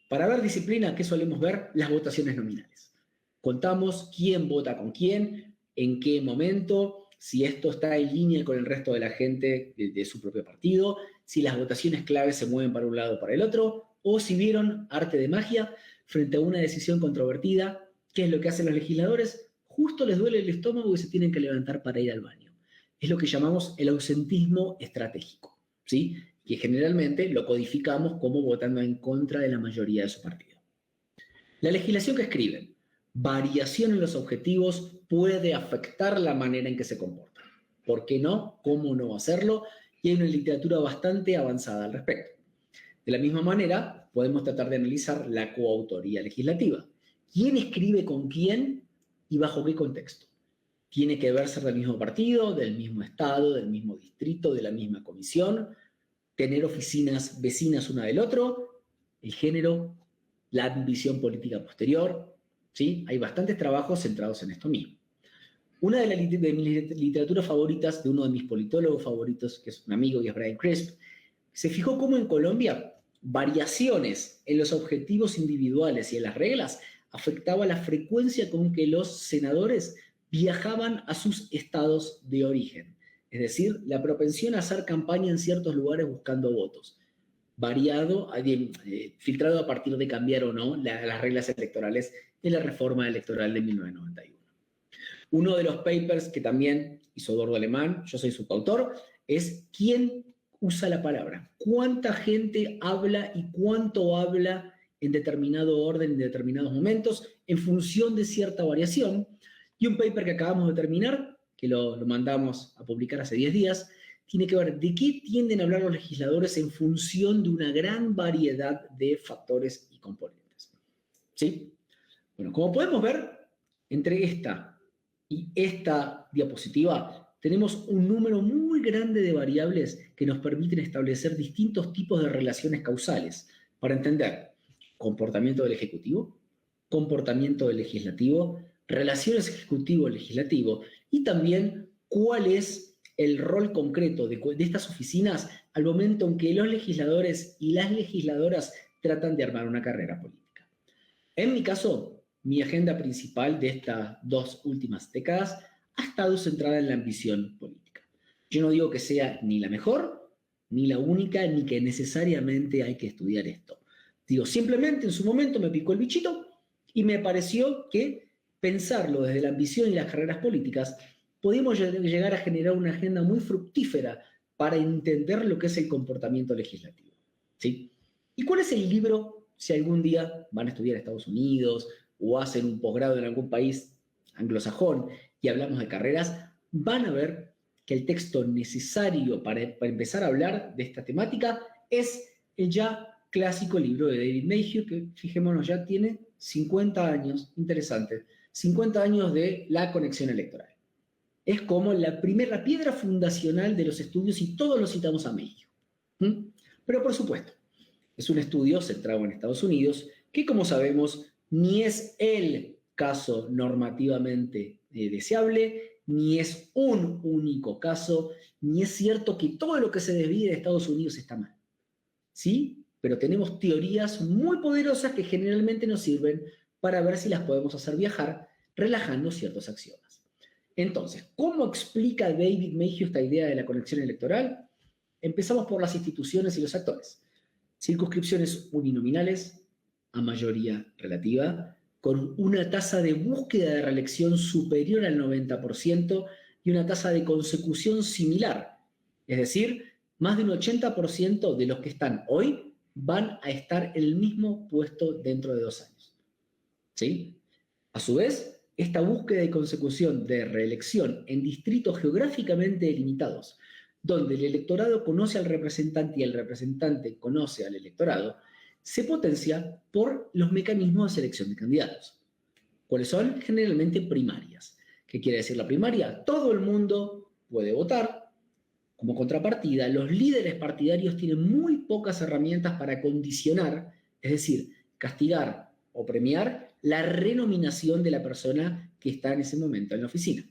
para ver disciplina, ¿qué solemos ver? Las votaciones nominales. Contamos quién vota con quién, en qué momento, si esto está en línea con el resto de la gente de su propio partido, si las votaciones claves se mueven para un lado o para el otro, o si vieron arte de magia frente a una decisión controvertida. ¿Qué es lo que hacen los legisladores? Justo les duele el estómago y se tienen que levantar para ir al baño. Es lo que llamamos el ausentismo estratégico, ¿sí? Que generalmente lo codificamos como votando en contra de la mayoría de su partido. La legislación que escriben, variación en los objetivos, puede afectar la manera en que se comportan. ¿Por qué no? ¿Cómo no hacerlo? Y hay una literatura bastante avanzada al respecto. De la misma manera, podemos tratar de analizar la coautoría legislativa. ¿Quién escribe con quién y bajo qué contexto? ¿Tiene que ver ser del mismo partido, del mismo estado, del mismo distrito, de la misma comisión? ¿Tener oficinas vecinas una del otro? ¿El género? ¿La ambición política posterior? ¿Sí? Hay bastantes trabajos centrados en esto mismo. Una de mis literaturas favoritas, de uno de mis politólogos favoritos, que es un amigo y es Brian Crisp, se fijó cómo en Colombia variaciones en los objetivos individuales y en las reglas afectaba la frecuencia con que los senadores viajaban a sus estados de origen. Es decir, la propensión a hacer campaña en ciertos lugares buscando votos. Variado, filtrado a partir de cambiar o no las reglas electorales de la reforma electoral de 1991. Uno de los papers que también hizo Eduardo Alemán, yo soy su coautor, es quién usa la palabra, cuánta gente habla y cuánto habla en determinado orden, en determinados momentos, en función de cierta variación. Y un paper que acabamos de terminar, que lo mandamos a publicar hace 10 días, tiene que ver de qué tienden a hablar los legisladores en función de una gran variedad de factores y componentes. ¿Sí? Bueno, como podemos ver, entre esta y esta diapositiva, tenemos un número muy grande de variables que nos permiten establecer distintos tipos de relaciones causales para entender comportamiento del Ejecutivo, comportamiento del Legislativo, relaciones Ejecutivo-Legislativo y también cuál es el rol concreto de estas oficinas al momento en que los legisladores y las legisladoras tratan de armar una carrera política. En mi caso, mi agenda principal de estas 2 últimas décadas ha estado centrada en la ambición política. Yo no digo que sea ni la mejor, ni la única, ni que necesariamente hay que estudiar esto. Digo, simplemente en su momento me picó el bichito y me pareció que pensarlo desde la ambición y las carreras políticas podíamos llegar a generar una agenda muy fructífera para entender lo que es el comportamiento legislativo. ¿Sí? ¿Y cuál es el libro, si algún día van a estudiar a Estados Unidos o hacen un posgrado en algún país anglosajón y hablamos de carreras, van a ver que el texto necesario para empezar a hablar de esta temática es el ya clásico libro de David Mayhew, que fijémonos ya tiene 50 años, interesante, 50 años de la conexión electoral. Es como la primera piedra fundacional de los estudios y todos lo citamos a Mayhew. Pero por supuesto, es un estudio centrado en Estados Unidos que, como sabemos, ni es el caso normativamente deseable, ni es un único caso, ni es cierto que todo lo que se desvíe de Estados Unidos está mal. ¿Sí? Pero tenemos teorías muy poderosas que generalmente nos sirven para ver si las podemos hacer viajar relajando ciertos axiomas. Entonces, ¿cómo explica David Mayhew esta idea de la conexión electoral? Empezamos por las instituciones y los actores. Circunscripciones uninominales a mayoría relativa, con una tasa de búsqueda de reelección superior al 90% y una tasa de consecución similar. Es decir, más del 80% de los que están hoy van a estar en el mismo puesto dentro de 2 años. ¿Sí? A su vez, esta búsqueda y consecución de reelección en distritos geográficamente delimitados, donde el electorado conoce al representante y el representante conoce al electorado, se potencia por los mecanismos de selección de candidatos. ¿Cuáles son? Generalmente primarias. ¿Qué quiere decir la primaria? Todo el mundo puede votar. Como contrapartida, los líderes partidarios tienen muy pocas herramientas para condicionar, es decir, castigar o premiar la renominación de la persona que está en ese momento en la oficina.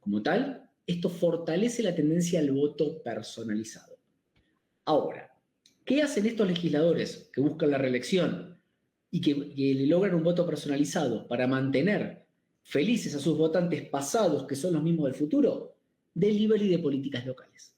Como tal, esto fortalece la tendencia al voto personalizado. Ahora, ¿qué hacen estos legisladores que buscan la reelección y que le logran un voto personalizado para mantener felices a sus votantes pasados, que son los mismos del futuro? Delivery de políticas locales.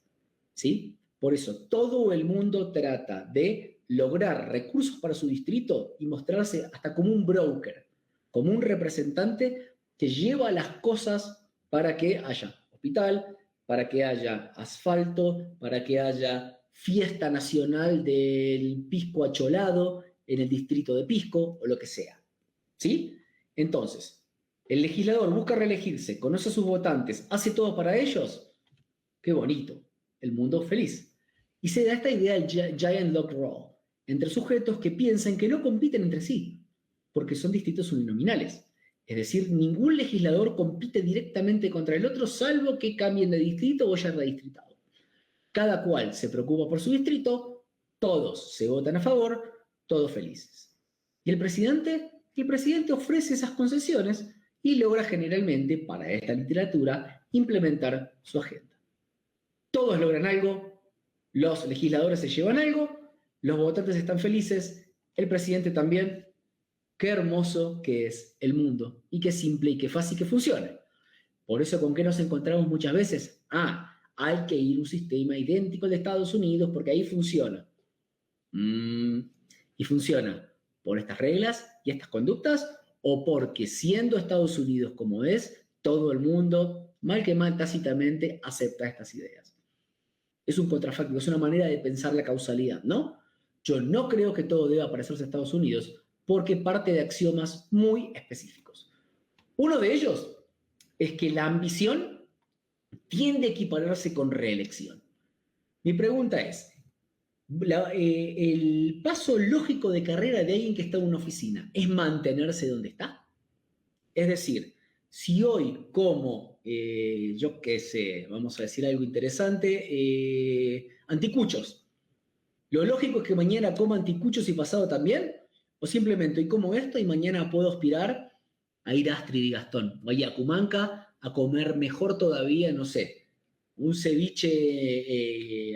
¿Sí? Por eso todo el mundo trata de lograr recursos para su distrito y mostrarse hasta como un broker, como un representante que lleva las cosas para que haya hospital, para que haya asfalto, para que haya fiesta nacional del pisco acholado en el distrito de Pisco o lo que sea. ¿Sí? Entonces, el legislador busca reelegirse, conoce a sus votantes, hace todo para ellos. ¡Qué bonito! El mundo feliz. Y se da esta idea del giant log roll, entre sujetos que piensan que no compiten entre sí, porque son distritos uninominales. Es decir, ningún legislador compite directamente contra el otro, salvo que cambien de distrito o haya redistritado. Cada cual se preocupa por su distrito, todos se votan a favor, todos felices. ¿Y el presidente? El presidente ofrece esas concesiones y logra generalmente, para esta literatura, implementar su agenda. Todos logran algo, los legisladores se llevan algo, los votantes están felices, el presidente también. Qué hermoso que es el mundo, y qué simple y qué fácil que funcione. Por eso, ¿con qué nos encontramos muchas veces? Hay que ir a un sistema idéntico al de Estados Unidos porque ahí funciona. ¿Y funciona por estas reglas y estas conductas? ¿O porque siendo Estados Unidos como es, todo el mundo, mal que mal, tácitamente acepta estas ideas? Es un contrafáctico, es una manera de pensar la causalidad, ¿no? Yo no creo que todo deba parecerse a Estados Unidos porque parte de axiomas muy específicos. Uno de ellos es que la ambición tiende a equipararse con reelección. Mi pregunta es, ¿el paso lógico de carrera de alguien que está en una oficina es mantenerse donde está? Es decir, si hoy como, yo qué sé, vamos a decir algo interesante, anticuchos, ¿lo lógico es que mañana coma anticuchos y pasado también? ¿O simplemente hoy como esto y mañana puedo aspirar a ir a Astrid y Gastón o a Cumanca a comer mejor todavía, no sé, un ceviche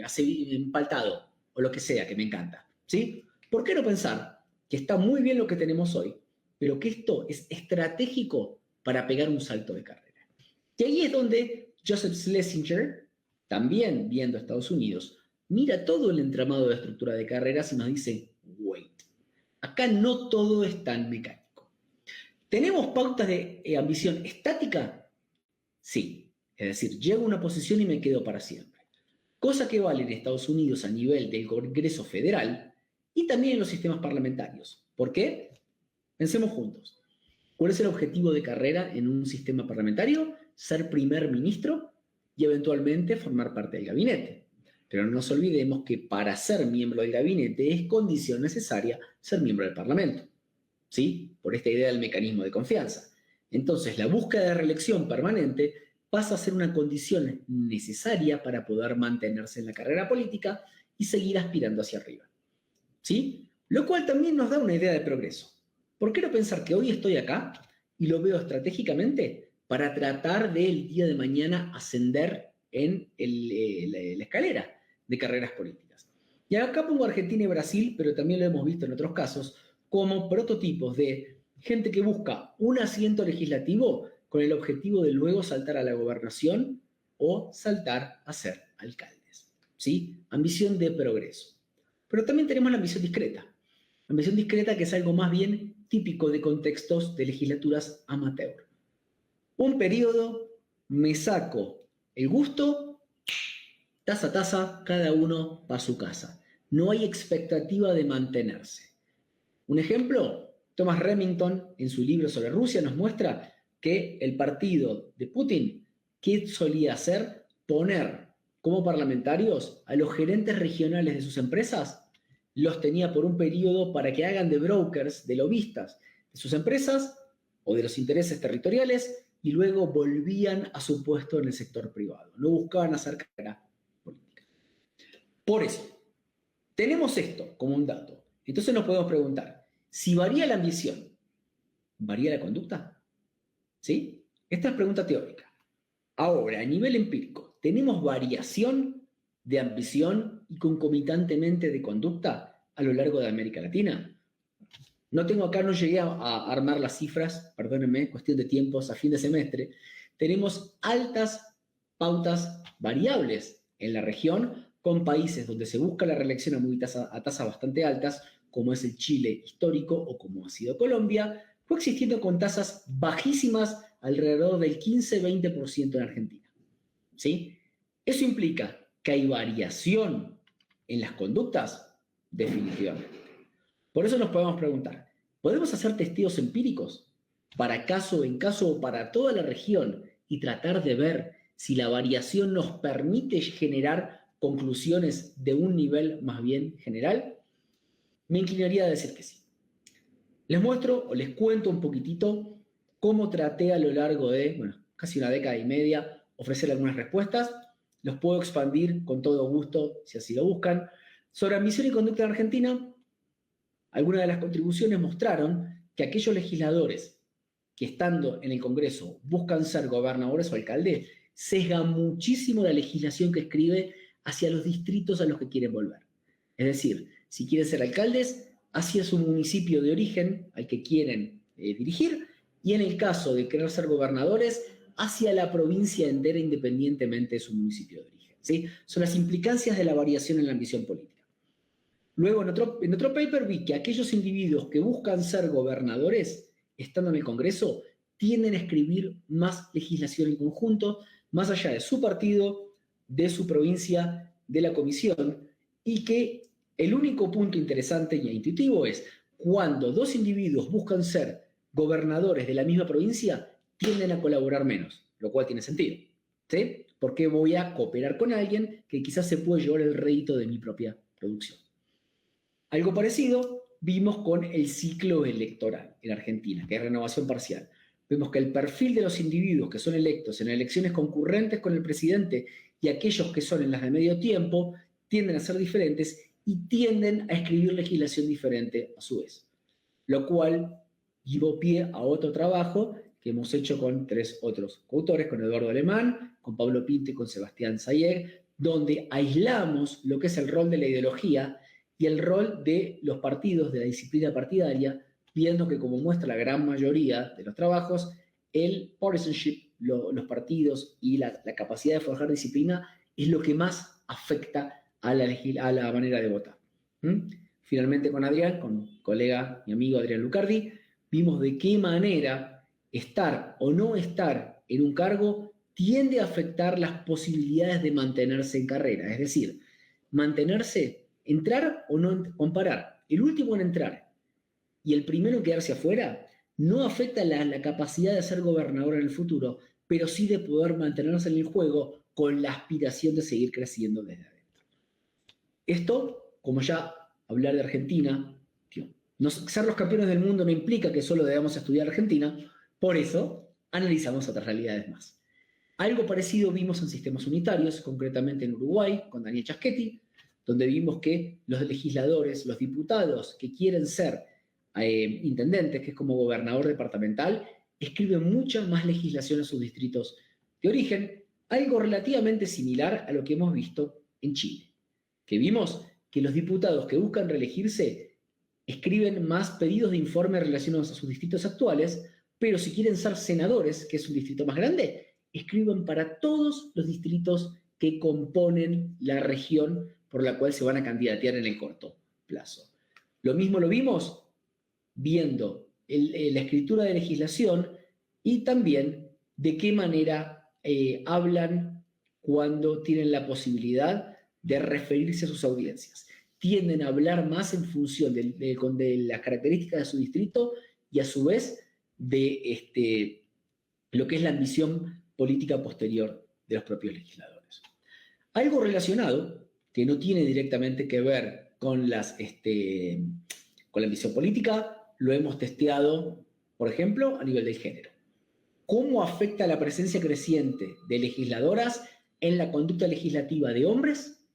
empaltado o lo que sea, que me encanta? ¿Sí? ¿Por qué no pensar que está muy bien lo que tenemos hoy, pero que esto es estratégico para pegar un salto de carrera? Y ahí es donde Joseph Schlesinger, también viendo a Estados Unidos, mira todo el entramado de estructura de carreras y nos dice, wait, acá no todo es tan mecánico. ¿Tenemos pautas de ambición estática? Sí, es decir, llego a una posición y me quedo para siempre. Cosa que vale en Estados Unidos a nivel del Congreso Federal y también en los sistemas parlamentarios. ¿Por qué? Pensemos juntos. ¿Cuál es el objetivo de carrera en un sistema parlamentario? Ser primer ministro y eventualmente formar parte del gabinete. Pero no nos olvidemos que para ser miembro del gabinete es condición necesaria ser miembro del Parlamento, ¿sí? Por esta idea del mecanismo de confianza. Entonces, la búsqueda de reelección permanente pasa a ser una condición necesaria para poder mantenerse en la carrera política y seguir aspirando hacia arriba, ¿sí? Lo cual también nos da una idea de progreso. ¿Por qué no pensar que hoy estoy acá y lo veo estratégicamente para tratar de el día de mañana ascender en la escalera de carreras políticas? Y acá pongo Argentina y Brasil, pero también lo hemos visto en otros casos, como prototipos de gente que busca un asiento legislativo con el objetivo de luego saltar a la gobernación o saltar a ser alcaldes, ¿sí? Ambición de progreso. Pero también tenemos la ambición discreta. La ambición discreta, que es algo más bien típico de contextos de legislaturas amateur. Un periodo, me saco el gusto, taza a taza, cada uno para su casa. No hay expectativa de mantenerse. Un ejemplo, Thomas Remington, en su libro sobre Rusia, nos muestra que el partido de Putin, ¿qué solía hacer? Poner como parlamentarios a los gerentes regionales de sus empresas, los tenía por un periodo para que hagan de brokers, de lobistas de sus empresas o de los intereses territoriales, y luego volvían a su puesto en el sector privado. No buscaban hacer carrera política. Por eso, tenemos esto como un dato. Entonces nos podemos preguntar, si varía la ambición, ¿varía la conducta? ¿Sí? Esta es pregunta teórica. Ahora, a nivel empírico, ¿tenemos variación de ambición y concomitantemente de conducta a lo largo de América Latina? No tengo acá, no llegué a armar las cifras, perdónenme, cuestión de tiempos a fin de semestre. Tenemos altas pautas variables en la región, con países donde se busca la reelección a tasas bastante altas, como es el Chile histórico o como ha sido Colombia, coexistiendo con tasas bajísimas alrededor del 15-20% en Argentina, ¿sí? Eso implica que hay variación en las conductas, definitivamente. Por eso nos podemos preguntar, ¿podemos hacer testeos empíricos para caso en caso o para toda la región y tratar de ver si la variación nos permite generar conclusiones de un nivel más bien general? Me inclinaría a decir que sí. Les muestro o les cuento un poquitito cómo traté a lo largo de, casi una década y media, ofrecer algunas respuestas. Los puedo expandir con todo gusto, si así lo buscan. Sobre ambición y conducta en Argentina, algunas de las contribuciones mostraron que aquellos legisladores que estando en el Congreso buscan ser gobernadores o alcaldes, sesgan muchísimo la legislación que escribe hacia los distritos a los que quieren volver. Es decir, si quieren ser alcaldes, hacia su municipio de origen al que quieren dirigir, y en el caso de querer ser gobernadores, hacia la provincia entera independientemente de su municipio de origen, ¿sí? Son las implicancias de la variación en la ambición política. Luego, en otro paper vi que aquellos individuos que buscan ser gobernadores, estando en el Congreso, tienden a escribir más legislación en conjunto, más allá de su partido, de su provincia, de la comisión, y que el único punto interesante e intuitivo es cuando dos individuos buscan ser gobernadores de la misma provincia, tienden a colaborar menos, lo cual tiene sentido, ¿sí? Porque voy a cooperar con alguien que quizás se puede llevar el rédito de mi propia producción. Algo parecido vimos con el ciclo electoral en Argentina, que es renovación parcial. Vemos que el perfil de los individuos que son electos en elecciones concurrentes con el presidente y aquellos que son en las de medio tiempo tienden a ser diferentes y tienden a escribir legislación diferente a su vez. Lo cual dio pie a otro trabajo que hemos hecho con 3 otros coautores, con Eduardo Alemán, con Pablo Pinto y con Sebastián Sayeg, donde aislamos lo que es el rol de la ideología y el rol de los partidos, de la disciplina partidaria, viendo que, como muestra la gran mayoría de los trabajos, el partisanship, los partidos y la capacidad de forjar disciplina es lo que más afecta a la manera de votar. Finalmente, con Adrián, con colega y amigo Adrián Lucardi, vimos de qué manera estar o no estar en un cargo tiende a afectar las posibilidades de mantenerse en carrera. Es decir, mantenerse, entrar o no comparar. El último en entrar y el primero en quedarse afuera no afecta la capacidad de ser gobernador en el futuro, pero sí de poder mantenerse en el juego con la aspiración de seguir creciendo desde adentro. Esto, como ya hablar de Argentina, ser los campeones del mundo no implica que solo debamos estudiar Argentina, por eso analizamos otras realidades más. Algo parecido vimos en sistemas unitarios, concretamente en Uruguay, con Daniel Chaschetti, donde vimos que los legisladores, los diputados que quieren ser intendentes, que es como gobernador departamental, escriben mucha más legislación en sus distritos de origen, algo relativamente similar a lo que hemos visto en Chile, que vimos que los diputados que buscan reelegirse escriben más pedidos de informe relacionados a sus distritos actuales, pero si quieren ser senadores, que es un distrito más grande, escriben para todos los distritos que componen la región por la cual se van a candidatear en el corto plazo. Lo mismo lo vimos viendo la escritura de legislación y también de qué manera hablan cuando tienen la posibilidad de referirse a sus audiencias. Tienden a hablar más en función de las características de su distrito y a su vez de lo que es la ambición política posterior de los propios legisladores. Algo relacionado, que no tiene directamente que ver con la ambición política, lo hemos testeado, por ejemplo, a nivel del género. ¿Cómo afecta la presencia creciente de legisladoras en la conducta legislativa de hombres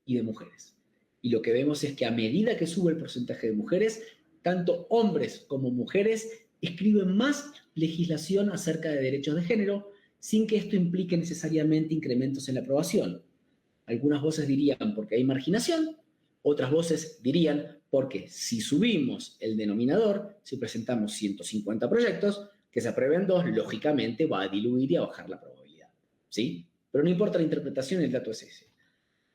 y de mujeres? Y lo que vemos es que a medida que sube el porcentaje de mujeres, tanto hombres como mujeres escriben más legislación acerca de derechos de género, sin que esto implique necesariamente incrementos en la aprobación. Algunas voces dirían porque hay marginación, otras voces dirían porque si subimos el denominador, si presentamos 150 proyectos, que se aprueben 2, lógicamente va a diluir y a bajar la probabilidad. ¿Sí? Pero no importa la interpretación, el dato es ese.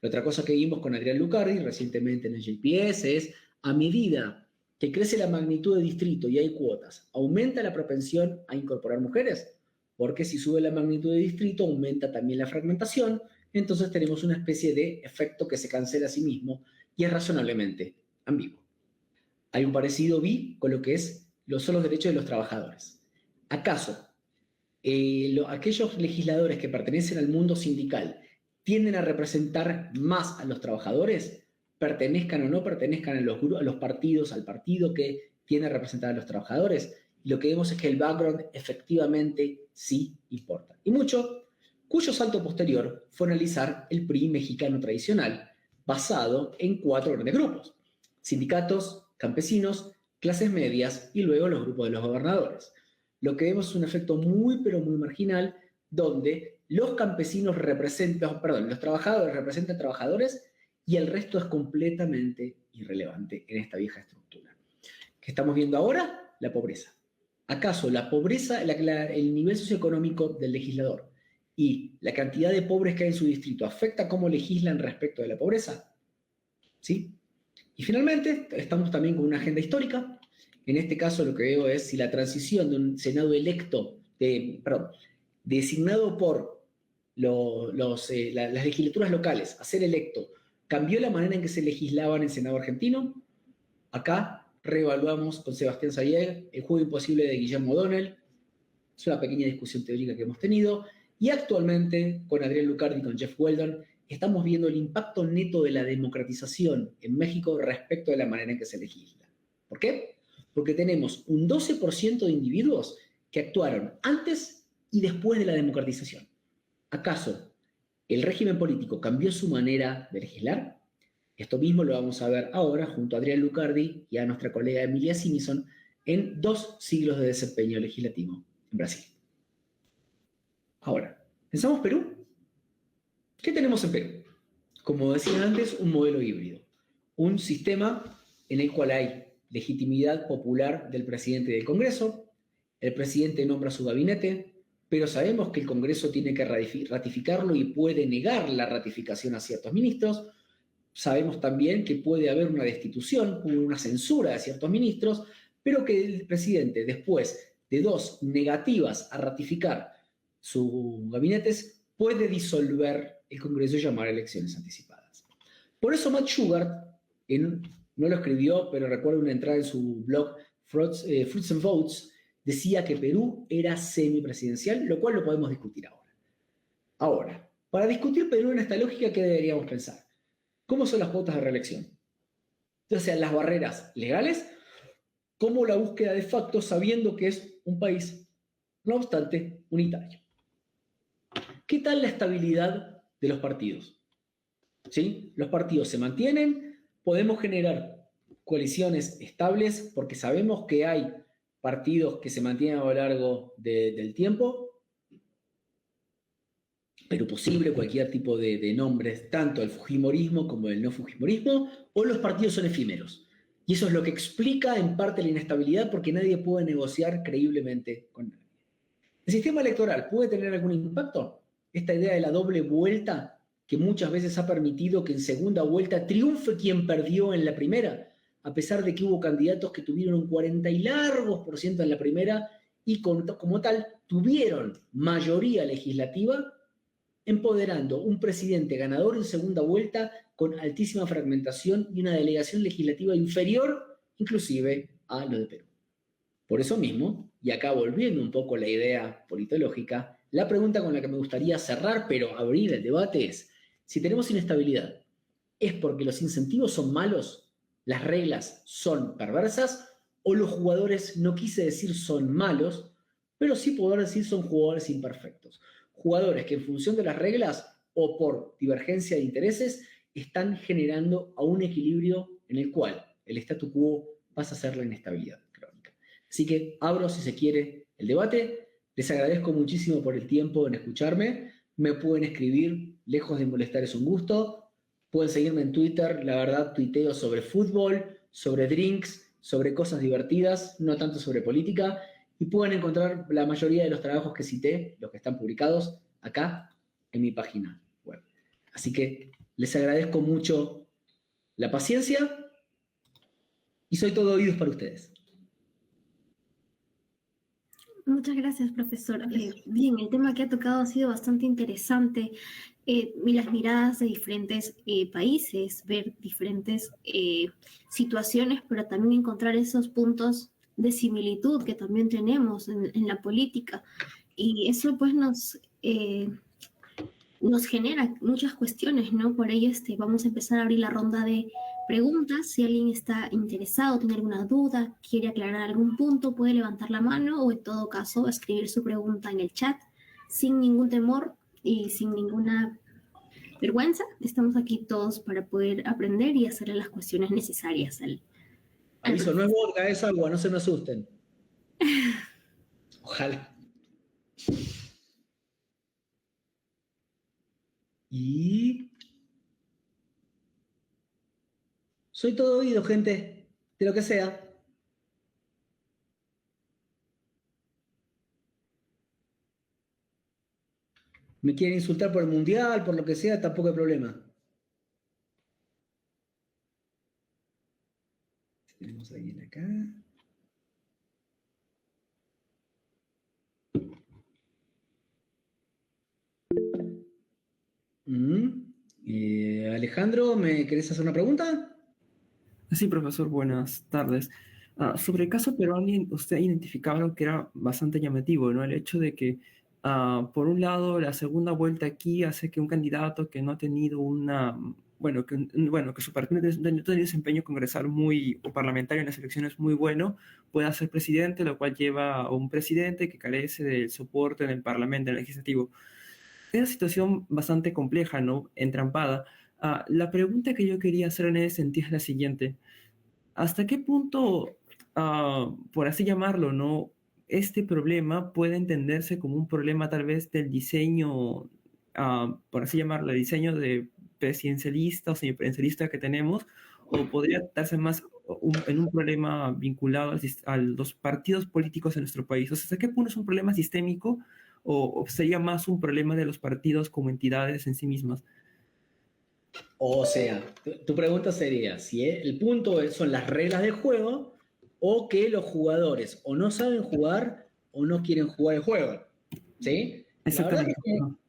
La otra cosa que vimos con Adrián Lucardi recientemente en el JPS es, a medida que crece la magnitud de distrito y hay cuotas, ¿aumenta la propensión a incorporar mujeres? Porque si sube la magnitud de distrito, aumenta también la fragmentación, entonces tenemos una especie de efecto que se cancela a sí mismo y es razonablemente ambiguo. Algo parecido vi con lo que son los derechos de los trabajadores. ¿Acaso aquellos legisladores que pertenecen al mundo sindical tienden a representar más a los trabajadores, pertenezcan o no pertenezcan a los partidos, al partido que tiende a representar a los trabajadores? Y lo que vemos es que el background efectivamente sí importa. Y mucho, cuyo salto posterior fue analizar el PRI mexicano tradicional, basado en 4 grandes grupos: sindicatos, campesinos, clases medias y luego los grupos de los gobernadores. Lo que vemos es un efecto muy, pero muy marginal, donde los campesinos los trabajadores representan trabajadores y el resto es completamente irrelevante en esta vieja estructura. ¿Qué estamos viendo ahora? La pobreza. ¿Acaso la pobreza, el nivel socioeconómico del legislador y la cantidad de pobres que hay en su distrito afecta cómo legislan respecto de la pobreza? ¿Sí? Y finalmente, estamos también con una agenda histórica. En este caso lo que veo es si la transición de un Senado designado por las legislaturas locales a ser electo, cambió la manera en que se legislaba en el Senado argentino. Acá reevaluamos con Sebastián Sayeg el juego imposible de Guillermo O'Donnell. Es una pequeña discusión teórica que hemos tenido. Y actualmente, con Adrián Lucardi y con Jeff Weldon, estamos viendo el impacto neto de la democratización en México respecto de la manera en que se legisla. ¿Por qué? Porque tenemos un 12% de individuos que actuaron antes y después de la democratización. ¿Acaso el régimen político cambió su manera de legislar? Esto mismo lo vamos a ver ahora junto a Adrián Lucardi y a nuestra colega Emilia Simison en 2 siglos de desempeño legislativo en Brasil. Ahora, ¿pensamos Perú? ¿Qué tenemos en Perú? Como decía antes, un modelo híbrido. Un sistema en el cual hay legitimidad popular del presidente y del Congreso, el presidente nombra su gabinete, pero sabemos que el Congreso tiene que ratificarlo y puede negar la ratificación a ciertos ministros. Sabemos también que puede haber una destitución, una censura de ciertos ministros, pero que el presidente, después de 2 negativas a ratificar sus gabinetes, puede disolver el Congreso y llamar a elecciones anticipadas. Por eso Matt Shugart, no lo escribió, pero recuerdo una entrada en su blog Fruits and Votes, decía que Perú era semipresidencial, lo cual lo podemos discutir ahora. Ahora, Para discutir Perú en esta lógica, ¿qué deberíamos pensar? ¿Cómo son las cuotas de reelección? Ya sean las barreras legales, como la búsqueda de facto sabiendo que es un país, no obstante, unitario. ¿Qué tal la estabilidad de los partidos? ¿Sí? Los partidos se mantienen, podemos generar coaliciones estables porque sabemos que hay partidos que se mantienen a lo largo del tiempo, pero posible cualquier tipo de nombres, tanto el fujimorismo como el no fujimorismo, o los partidos son efímeros. Y eso es lo que explica en parte la inestabilidad porque nadie puede negociar creíblemente con nadie. ¿El sistema electoral puede tener algún impacto? Esta idea de la doble vuelta que muchas veces ha permitido que en segunda vuelta triunfe quien perdió en la primera, a pesar de que hubo candidatos que tuvieron un 40 y largos % en la primera y como tal tuvieron mayoría legislativa, empoderando un presidente ganador en segunda vuelta con altísima fragmentación y una delegación legislativa inferior inclusive a lo de Perú. Por eso mismo, y acá volviendo un poco a la idea politológica, la pregunta con la que me gustaría cerrar, pero abrir el debate es, si tenemos inestabilidad, ¿es porque los incentivos son malos, las reglas son perversas, o los jugadores, no quise decir son malos, pero sí poder decir son jugadores imperfectos? Jugadores que en función de las reglas o por divergencia de intereses están generando a un equilibrio en el cual el statu quo pasa a ser la inestabilidad crónica. Así que abro, si se quiere, el debate. Les agradezco muchísimo por el tiempo en escucharme. Me pueden escribir, lejos de molestar es un gusto. Pueden seguirme en Twitter, la verdad tuiteo sobre fútbol, sobre drinks, sobre cosas divertidas, no tanto sobre política. Y pueden encontrar la mayoría de los trabajos que cité, los que están publicados, acá en mi página web. Así que les agradezco mucho la paciencia y soy todo oídos para ustedes. Muchas gracias, profesor. Bien, el tema que ha tocado ha sido bastante interesante. Las miradas de diferentes países, ver diferentes situaciones, pero también encontrar esos puntos de similitud que también tenemos en la política. Y eso pues nos genera muchas cuestiones, ¿no? Por ello vamos a empezar a abrir la ronda de preguntas. Si alguien está interesado, tiene alguna duda, quiere aclarar algún punto, puede levantar la mano o en todo caso escribir su pregunta en el chat sin ningún temor y sin ninguna vergüenza. Estamos aquí todos para poder aprender y hacerle las cuestiones necesarias Aviso, no es vodka, es agua, no se me asusten. Ojalá. Y soy todo oído, gente, de lo que sea. Me quieren insultar por el mundial, por lo que sea, tampoco hay problema. Tenemos a alguien acá. Alejandro, ¿me querés hacer una pregunta? Sí, profesor, buenas tardes. Sobre el caso peruano, usted identificaba algo que era bastante llamativo, ¿no? El hecho de que, por un lado, la segunda vuelta aquí hace que un candidato que no ha tenido que su partido no ha tenido desempeño congresal o parlamentario en las elecciones muy bueno, pueda ser presidente, lo cual lleva a un presidente que carece del soporte en el parlamento, en el legislativo. Es una situación bastante compleja, ¿no? Entrampada. La pregunta que yo quería hacer en ese sentido es la siguiente. ¿Hasta qué punto, por así llamarlo, ¿no? Este problema puede entenderse como un problema tal vez del diseño, por así llamarlo, el diseño de presidencialista o semipresidencialista que tenemos, o podría darse más en un problema vinculado a los partidos políticos en nuestro país? O sea, ¿hasta qué punto es un problema sistémico o sería más un problema de los partidos como entidades en sí mismas? O sea, tu pregunta sería si el punto son las reglas del juego o que los jugadores o no saben jugar o no quieren jugar el juego. ¿Sí? La verdad que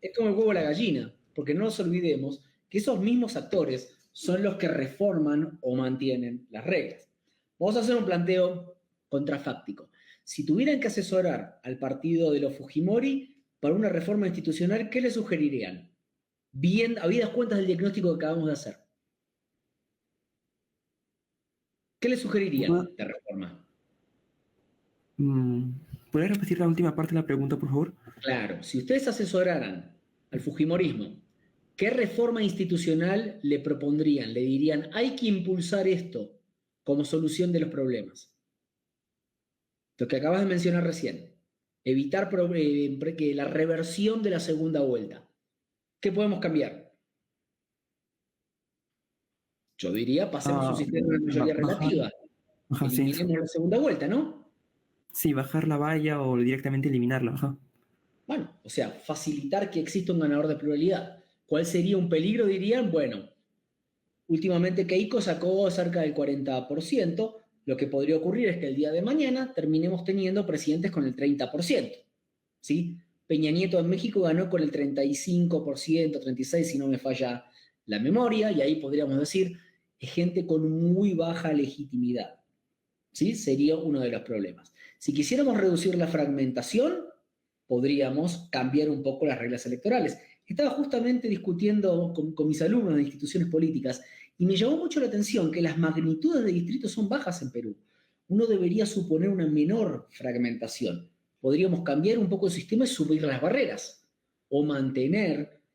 es como el huevo o la gallina, porque no nos olvidemos que esos mismos actores son los que reforman o mantienen las reglas. Vamos a hacer un planteo contrafáctico. Si tuvieran que asesorar al partido de los Fujimori para una reforma institucional, ¿qué le sugerirían? bien, habidas cuentas del diagnóstico que acabamos de hacer? ¿Qué le sugerirían de reforma? ¿Puedes repetir la última parte de la pregunta, por favor? Claro, si ustedes asesoraran al fujimorismo, ¿qué reforma institucional le propondrían? Le dirían, hay que impulsar esto como solución de los problemas. Lo que acabas de mencionar recién. Evitar que la reversión de la segunda vuelta. ¿Qué podemos cambiar? Yo diría, pasemos a un sistema de mayoría relativa. Sí, Eliminemos la segunda vuelta, ¿no? sí, bajar la valla o directamente eliminarla. Ajá. Bueno, o sea, facilitar que exista un ganador de pluralidad. ¿Cuál sería un peligro? Dirían, bueno, últimamente Keiko sacó cerca del 40%, lo que podría ocurrir es que el día de mañana terminemos teniendo presidentes con el 30%. ¿Sí? Peña Nieto en México ganó con el 35%, 36% si no me falla la memoria, y ahí podríamos decir, es gente con muy baja legitimidad. ¿Sí? Sería uno de los problemas. Si quisiéramos reducir la fragmentación, podríamos cambiar un poco las reglas electorales. Estaba justamente discutiendo con mis alumnos de instituciones políticas y me llamó mucho la atención que las magnitudes de distritos son bajas en Perú. Uno debería suponer una menor fragmentación. Podríamos cambiar un poco el sistema y subir las barreras o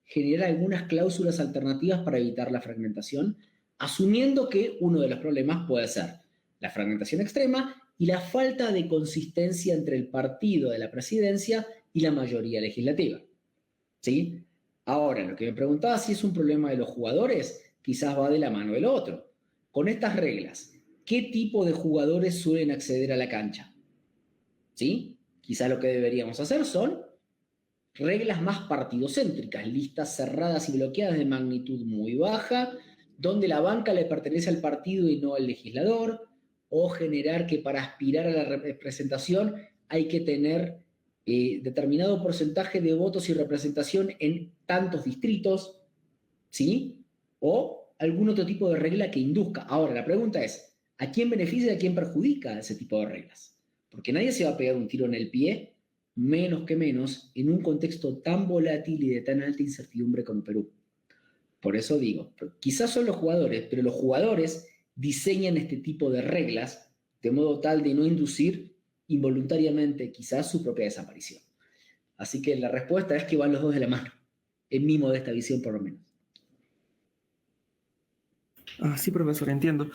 generar algunas cláusulas alternativas para evitar la fragmentación, asumiendo que uno de los problemas puede ser la fragmentación extrema y la falta de consistencia entre el partido de la presidencia y la mayoría legislativa. ¿Sí? Ahora, lo que me preguntaba si es un problema de los jugadores, quizás va de la mano del otro. Con estas reglas, ¿qué tipo de jugadores suelen acceder a la cancha? ¿Sí? Quizás lo que deberíamos hacer son reglas más partidocéntricas, listas cerradas y bloqueadas de magnitud muy baja, donde la banca le pertenece al partido y no al legislador, o generar que para aspirar a la representación hay que tener determinado porcentaje de votos y representación en tantos distritos, ¿sí? O algún otro tipo de regla que induzca. Ahora, la pregunta es, ¿a quién beneficia y a quién perjudica ese tipo de reglas? Porque nadie se va a pegar un tiro en el pie, menos que menos, en un contexto tan volátil y de tan alta incertidumbre como Perú. Por eso digo, quizás son los jugadores, pero los jugadores diseñan este tipo de reglas de modo tal de no inducir involuntariamente quizás su propia desaparición. Así que la respuesta es que van los dos de la mano, en mi modesta visión por lo menos. Sí, profesor, entiendo.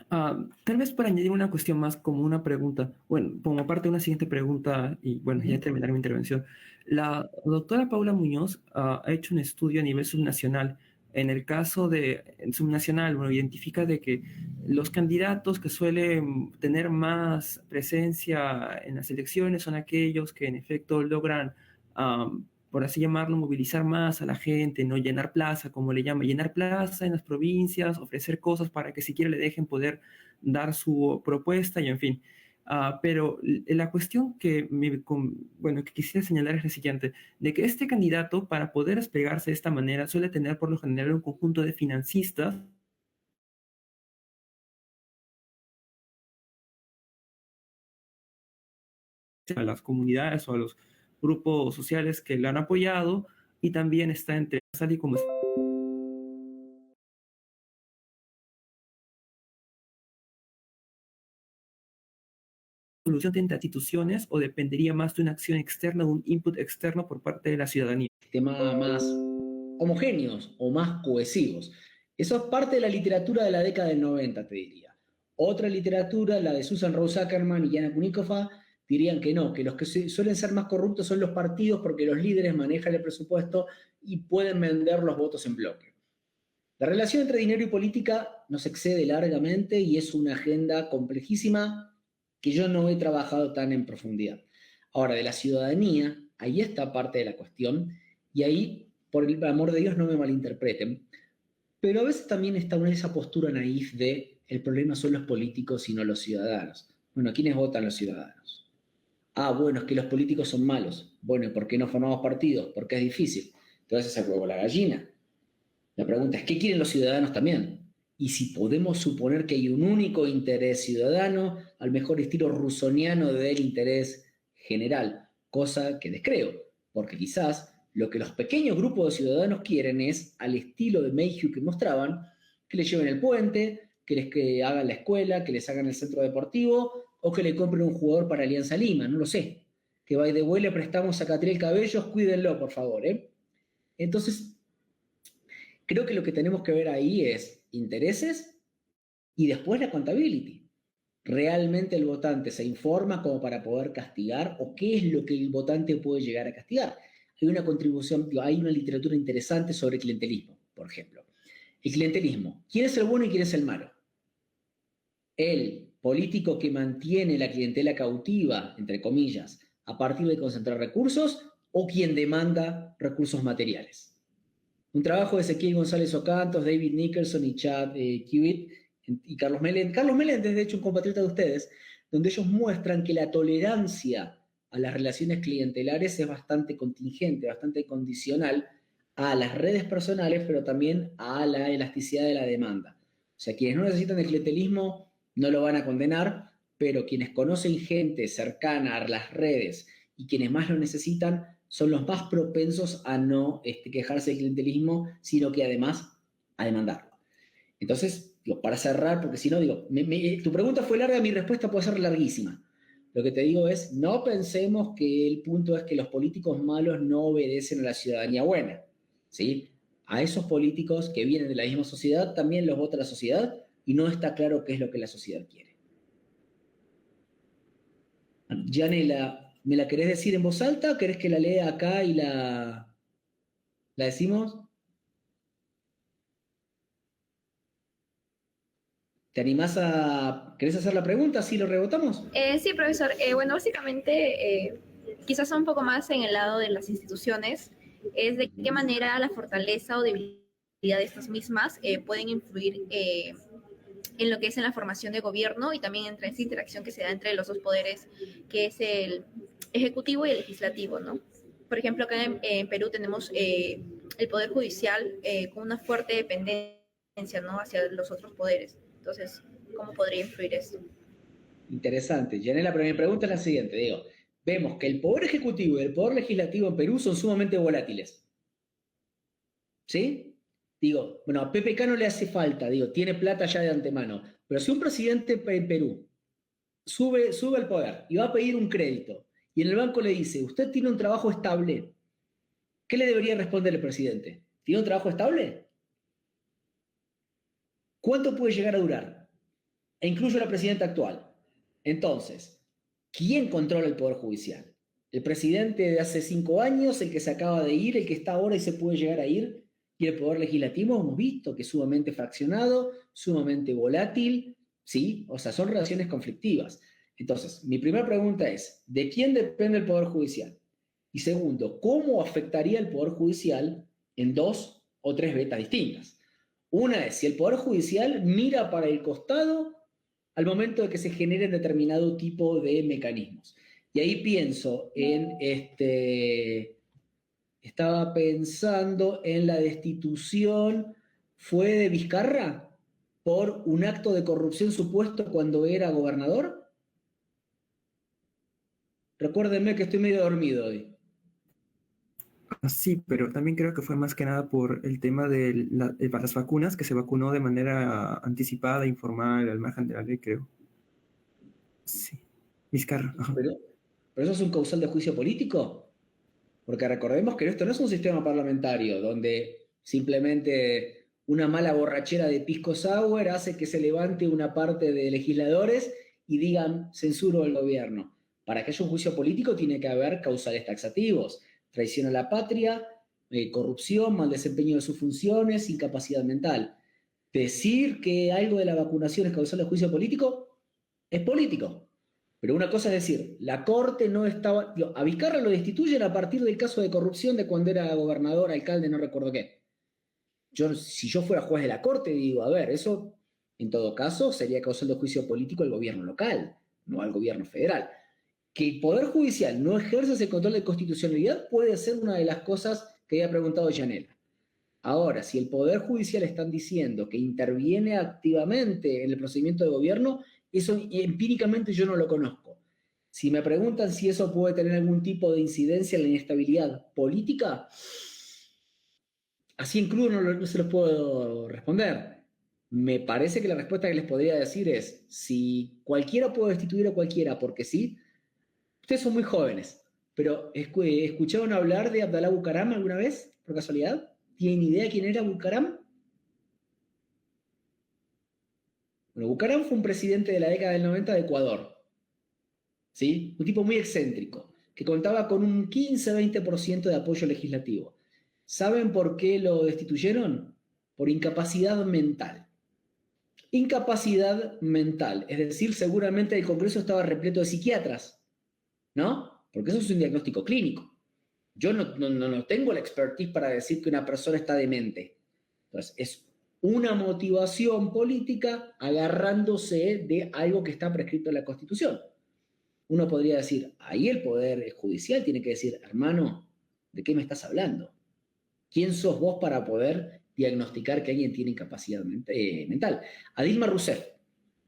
Tal vez para añadir una cuestión más como una pregunta, bueno, como parte de una siguiente pregunta, y bueno, ya terminar mi intervención. La doctora Paula Muñoz ha hecho un estudio a nivel subnacional. En el caso de subnacional, bueno, identifica de que los candidatos que suelen tener más presencia en las elecciones son aquellos que en efecto logran, por así llamarlo, movilizar más a la gente, no llenar plaza, como le llama, llenar plaza en las provincias, ofrecer cosas para que siquiera le dejen poder dar su propuesta y en fin. Pero la cuestión que que quisiera señalar es la siguiente, de que este candidato, para poder desplegarse de esta manera, suele tener por lo general un conjunto de financistas a las comunidades o a los grupos sociales que le han apoyado, y también está entre tal y como solución de instituciones, o dependería más de una acción externa, de un input externo por parte de la ciudadanía. Temas más homogéneos o más cohesivos. Eso es parte de la literatura de la década del 90, te diría. Otra literatura, la de Susan Rose Ackerman y Yana Kunikova, dirían que no, que los que suelen ser más corruptos son los partidos porque los líderes manejan el presupuesto y pueden vender los votos en bloque. La relación entre dinero y política nos excede largamente y es una agenda complejísima que yo no he trabajado tan en profundidad. Ahora, de la ciudadanía, ahí está parte de la cuestión, y ahí, por el amor de Dios, no me malinterpreten, pero a veces también está esa postura naif de el problema son los políticos y no los ciudadanos. Bueno, ¿quiénes votan los ciudadanos? Bueno, es que los políticos son malos. Bueno, ¿y por qué no formamos partidos? Porque es difícil. Entonces es el huevo la gallina. La pregunta es, ¿qué quieren los ciudadanos también? Y si podemos suponer que hay un único interés ciudadano, al mejor estilo rusoniano del interés general, cosa que descreo, porque quizás Lo que los pequeños grupos de ciudadanos quieren es, al estilo de Mayhew que mostraban, que les lleven el puente, que hagan la escuela, que les hagan el centro deportivo, o que le compren un jugador para Alianza Lima, no lo sé. Que by the way le prestamos a Catriel Cabellos, cuídenlo, por favor. Entonces, creo que lo que tenemos que ver ahí es intereses y después la accountability. ¿Realmente el votante se informa como para poder castigar o qué es lo que el votante puede llegar a castigar? Hay una contribución, hay una literatura interesante sobre clientelismo, por ejemplo. El clientelismo. ¿Quién es el bueno y quién es el malo? El político que mantiene la clientela cautiva, entre comillas, a partir de concentrar recursos, o quien demanda recursos materiales. Un trabajo de Ezequiel González Ocantos, David Nicholson y Chad Hewitt y Carlos Meléndez. Carlos Meléndez, de hecho, un compatriota de ustedes, donde ellos muestran que la tolerancia a las relaciones clientelares es bastante contingente, bastante condicional a las redes personales, pero también a la elasticidad de la demanda. O sea, quienes no necesitan el clientelismo no lo van a condenar, pero quienes conocen gente cercana a las redes y quienes más lo necesitan son los más propensos a no quejarse del clientelismo, sino que además a demandarlo. Entonces, para cerrar, porque si no, tu pregunta fue larga, mi respuesta puede ser larguísima. Lo que te digo es, no pensemos que el punto es que los políticos malos no obedecen a la ciudadanía buena, ¿sí? A esos políticos que vienen de la misma sociedad también los vota la sociedad y no está claro qué es lo que la sociedad quiere. Yanela, ¿me la querés decir en voz alta? ¿Querés que la lea acá y la decimos? ¿Te animás ¿Querés hacer la pregunta? ¿Sí lo rebotamos? Sí, profesor. Bueno, básicamente, quizás un poco más en el lado de las instituciones, es de qué manera la fortaleza o debilidad de estas mismas pueden influir en lo que es en la formación de gobierno y también entre esa interacción que se da entre los dos poderes, que es el ejecutivo y el legislativo, ¿no? Por ejemplo, acá en Perú tenemos el poder judicial con una fuerte dependencia, ¿no?, hacia los otros poderes. Entonces, ¿cómo podría influir esto? Interesante. Yanela, pero mi pregunta es la siguiente. Vemos que el poder ejecutivo y el poder legislativo en Perú son sumamente volátiles. ¿Sí? Bueno, a PPK no le hace falta, tiene plata ya de antemano. Pero si un presidente en Perú sube al poder y va a pedir un crédito y en el banco le dice, usted tiene un trabajo estable, ¿qué le debería responder el presidente? ¿Tiene un trabajo estable? ¿Cuánto puede llegar a durar? E incluyo a la presidenta actual. Entonces, ¿quién controla el Poder Judicial? ¿El presidente de hace 5 años, el que se acaba de ir, el que está ahora y se puede llegar a ir? Y el Poder Legislativo hemos visto que es sumamente fraccionado, sumamente volátil, ¿sí? O sea, son relaciones conflictivas. Entonces, mi primera pregunta es, ¿de quién depende el Poder Judicial? Y segundo, ¿cómo afectaría el Poder Judicial en 2 o 3 vetas distintas? Una es si el Poder Judicial mira para el costado al momento de que se generen determinado tipo de mecanismos. Y ahí pienso en estaba pensando en la destitución, ¿fue de Vizcarra por un acto de corrupción supuesto cuando era gobernador? Recuérdenme que estoy medio dormido hoy. Sí, pero también creo que fue más que nada por el tema de las vacunas, que se vacunó de manera anticipada, informal, al margen de la ley, creo. Sí. Vizcarra. ¿Pero eso es un causal de juicio político? Porque recordemos que esto no es un sistema parlamentario donde simplemente una mala borrachera de pisco sour hace que se levante una parte de legisladores y digan censuro al gobierno. Para que haya un juicio político tiene que haber causales taxativos. Traición a la patria, corrupción, mal desempeño de sus funciones, incapacidad mental. Decir que algo de la vacunación es causal de juicio político es político. Pero una cosa es decir, la Corte no estaba... a Vizcarra lo destituyen a partir del caso de corrupción de cuando era gobernador, alcalde, no recuerdo qué. Si yo fuera juez de la Corte, digo, a ver, eso en todo caso sería causal de juicio político al gobierno local, no al gobierno federal. Que el Poder Judicial no ejerce ese control de constitucionalidad puede ser una de las cosas que había preguntado Yanela. Ahora, si el Poder Judicial están diciendo que interviene activamente en el procedimiento de gobierno, eso empíricamente yo no lo conozco. Si me preguntan si eso puede tener algún tipo de incidencia en la inestabilidad política, así en crudo no se los puedo responder. Me parece que la respuesta que les podría decir es, si cualquiera puede destituir a cualquiera porque sí, ustedes son muy jóvenes, pero ¿escucharon hablar de Abdalá Bucaram alguna vez, por casualidad? ¿Tienen idea quién era Bucaram? Bueno, Bucaram fue un presidente de la década del 90 de Ecuador, ¿sí? Un tipo muy excéntrico, que contaba con un 15-20% de apoyo legislativo. ¿Saben por qué lo destituyeron? Por incapacidad mental. Incapacidad mental, es decir, seguramente el Congreso estaba repleto de psiquiatras, ¿no? Porque eso es un diagnóstico clínico. Yo no tengo la expertise para decir que una persona está demente. Entonces, es una motivación política agarrándose de algo que está prescrito en la Constitución. Uno podría decir, ahí el Poder Judicial tiene que decir, hermano, ¿de qué me estás hablando? ¿Quién sos vos para poder diagnosticar que alguien tiene incapacidad mental? A Dilma Rousseff,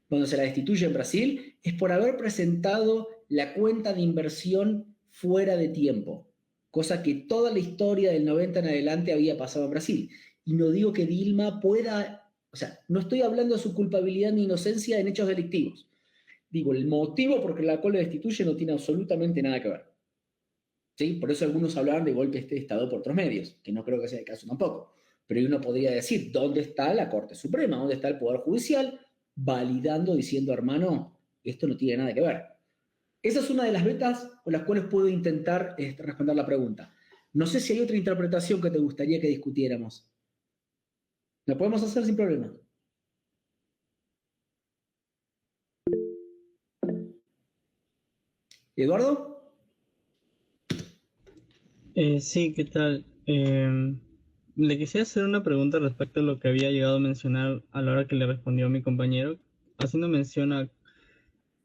cuando se la destituye en Brasil, es por haber presentado la cuenta de inversión fuera de tiempo, cosa que toda la historia del 90 en adelante había pasado en Brasil. Y no digo que Dilma pueda, o sea, no estoy hablando de su culpabilidad ni inocencia en hechos delictivos. Digo, el motivo por el cual lo destituye no tiene absolutamente nada que ver. ¿Sí? Por eso algunos hablaban de golpe de Estado por otros medios, que no creo que sea el caso tampoco. Pero uno podría decir, ¿dónde está la Corte Suprema? ¿Dónde está el Poder Judicial? Validando, diciendo, hermano, esto no tiene nada que ver. Esa es una de las vetas con las cuales puedo intentar responder la pregunta. No sé si hay otra interpretación que te gustaría que discutiéramos. La podemos hacer sin problema. ¿Eduardo? Sí, ¿qué tal? Le quisiera hacer una pregunta respecto a lo que había llegado a mencionar a la hora que le respondió a mi compañero, haciendo mención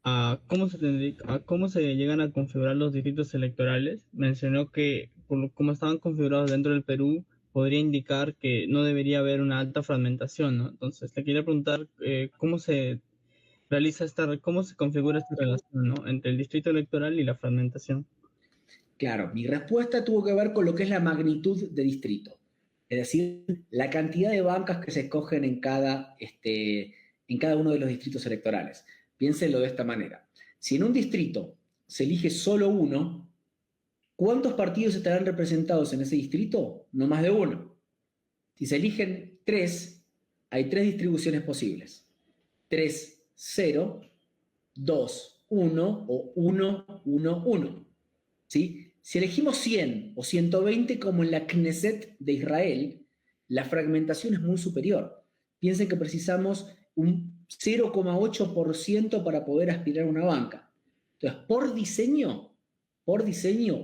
a cómo se llegan a configurar los distritos electorales. Mencionó que como estaban configurados dentro del Perú, podría indicar que no debería haber una alta fragmentación, ¿no? Entonces, le quería preguntar cómo se cómo se configura esta relación, ¿no? Entre el distrito electoral y la fragmentación. Claro, mi respuesta tuvo que ver con lo que es la magnitud de distrito. Es decir, la cantidad de bancas que se escogen en cada uno de los distritos electorales. Piénsenlo de esta manera. Si en un distrito se elige solo uno, ¿cuántos partidos estarán representados en ese distrito? No más de uno. Si se eligen tres, hay tres distribuciones posibles. 3, 0, 2, 1 o 1, 1, 1. ¿Sí? Si elegimos 100 o 120 como en la Knesset de Israel, la fragmentación es muy superior. Piensen que precisamos un 0,8% para poder aspirar a una banca. Entonces, por diseño,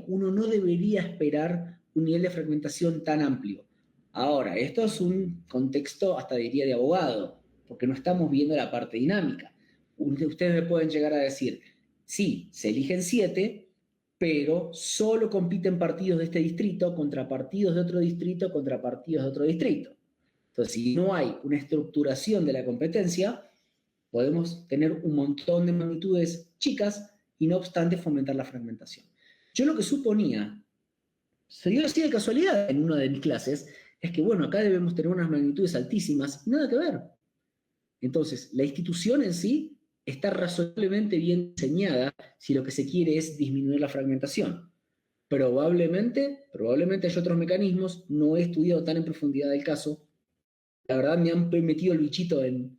uno no debería esperar un nivel de fragmentación tan amplio. Ahora, esto es un contexto, hasta diría, de abogado, porque no estamos viendo la parte dinámica. Ustedes me pueden llegar a decir, sí, se eligen 7, pero solo compiten partidos de este distrito contra partidos de otro distrito contra partidos de otro distrito. Entonces, si no hay una estructuración de la competencia, podemos tener un montón de magnitudes chicas y no obstante fomentar la fragmentación. Yo lo que suponía, se dio así de casualidad en una de mis clases, es que bueno, acá debemos tener unas magnitudes altísimas y nada que ver. Entonces, la institución en sí está razonablemente bien diseñada si lo que se quiere es disminuir la fragmentación. Probablemente hay otros mecanismos, no he estudiado tan en profundidad el caso. La verdad me han metido el bichito en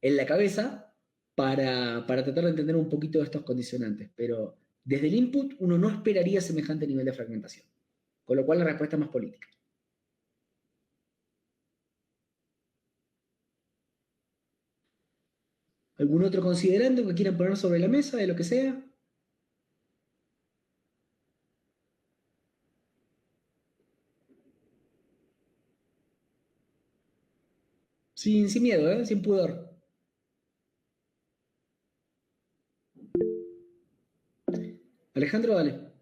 la cabeza para tratar de entender un poquito de estos condicionantes. Pero desde el input uno no esperaría semejante nivel de fragmentación. Con lo cual la respuesta es más política. ¿Algún otro considerante que quieran poner sobre la mesa de lo que sea? Sin miedo, sin pudor. Alejandro, dale.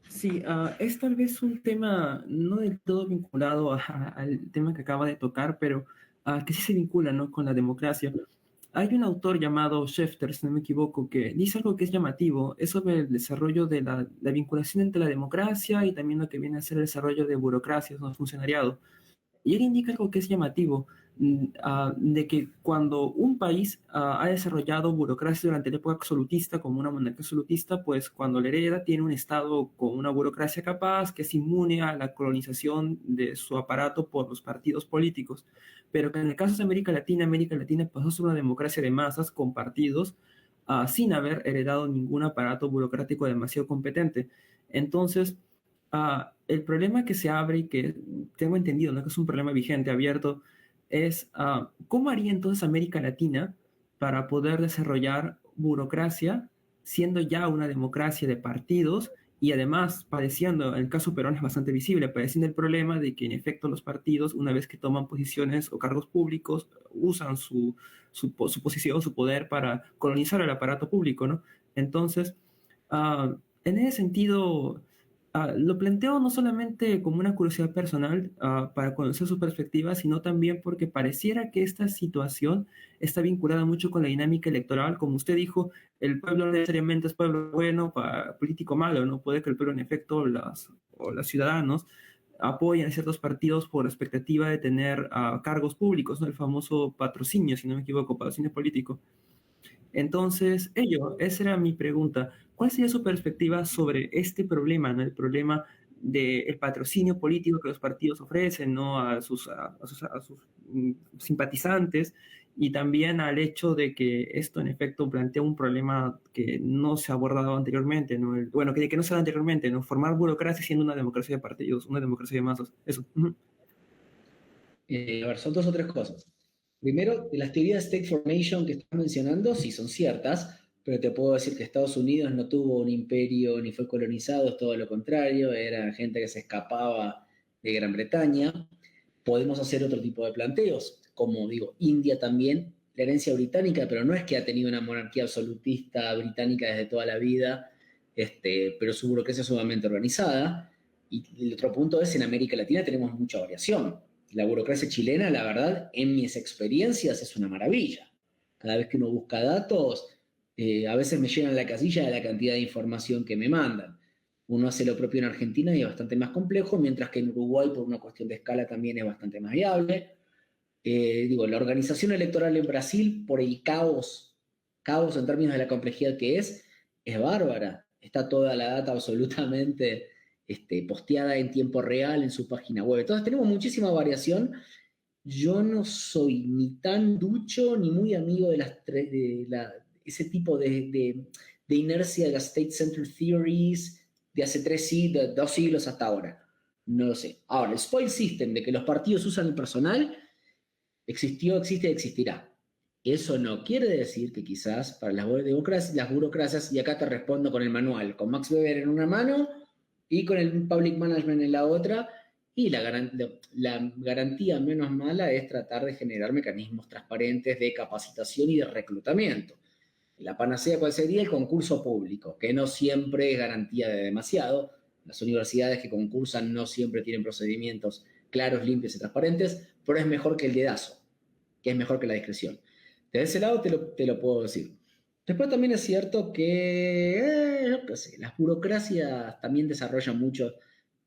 Sí, es tal vez un tema no del todo vinculado al tema que acaba de tocar, pero que sí se vincula, ¿no?, con la democracia. hay un autor llamado Schefter, si no me equivoco, que dice algo que es llamativo, es sobre el desarrollo de la vinculación entre la democracia y también lo que viene a ser el desarrollo de burocracias, ¿no? Funcionariado. Y él indica algo que es llamativo, de que cuando un país ha desarrollado burocracia durante la época absolutista, como una monarquía absolutista, pues cuando la hereda tiene un Estado con una burocracia capaz, que es inmune a la colonización de su aparato por los partidos políticos. Pero que en el caso de América Latina pasó a ser una democracia de masas con partidos, sin haber heredado ningún aparato burocrático demasiado competente. Entonces, el problema que se abre y que tengo entendido, ¿no? Que es un problema vigente, abierto, es cómo haría entonces América Latina para poder desarrollar burocracia siendo ya una democracia de partidos y además padeciendo, en el caso Perón es bastante visible, padeciendo el problema de que en efecto los partidos, una vez que toman posiciones o cargos públicos, usan su posición, su poder para colonizar el aparato público, ¿no? Entonces, en ese sentido, lo planteo no solamente como una curiosidad personal para conocer su perspectiva, sino también porque pareciera que esta situación está vinculada mucho con la dinámica electoral. Como usted dijo, el pueblo no necesariamente es pueblo bueno, político malo, ¿no? Puede que el pueblo, en efecto, o los ciudadanos apoyen a ciertos partidos por expectativa de tener cargos públicos, ¿no? El famoso patrocinio, si no me equivoco, patrocinio político. Entonces, esa era mi pregunta. ¿Cuál sería su perspectiva sobre este problema, ¿no? El problema del patrocinio político que los partidos ofrecen, ¿no? A sus simpatizantes y también al hecho de que esto en efecto plantea un problema que no se ha abordado anteriormente, ¿no? Bueno, que no se ha dado anteriormente, ¿no? Formar burocracia siendo una democracia de partidos, una democracia de masas. Eso. Ujú. A ver, son dos o tres cosas. Primero, las teorías de state formation que estás mencionando sí son ciertas, pero te puedo decir que Estados Unidos no tuvo un imperio ni fue colonizado, es todo lo contrario, era gente que se escapaba de Gran Bretaña. Podemos hacer otro tipo de planteos, como digo, India también, la herencia británica, pero no es que ha tenido una monarquía absolutista británica desde toda la vida, pero su burocracia es sumamente organizada. Y el otro punto es, en América Latina tenemos mucha variación. La burocracia chilena, la verdad, en mis experiencias es una maravilla. Cada vez que uno busca datos, a veces me llenan la casilla de la cantidad de información que me mandan. Uno hace lo propio en Argentina y es bastante más complejo, mientras que en Uruguay, por una cuestión de escala, también es bastante más viable. La organización electoral en Brasil, por el caos en términos de la complejidad que es bárbara. Está toda la data absolutamente posteada en tiempo real en su página web. Entonces tenemos muchísima variación. Yo no soy ni tan ducho ni muy amigo ese tipo de inercia de las State Center Theories de hace 2 siglos hasta ahora. No lo sé. Ahora, el spoil system de que los partidos usan el personal existió, existe y existirá. Eso no quiere decir que quizás para las burocracias, y acá te respondo con el manual, con Max Weber en una mano y con el Public Management en la otra, y la garantía menos mala es tratar de generar mecanismos transparentes de capacitación y de reclutamiento. La panacea, ¿cuál sería? El concurso público, que no siempre es garantía de demasiado. Las universidades que concursan no siempre tienen procedimientos claros, limpios y transparentes, pero es mejor que el dedazo, que es mejor que la discreción. De ese lado te lo puedo decir. Después también es cierto que las burocracias también desarrollan muchos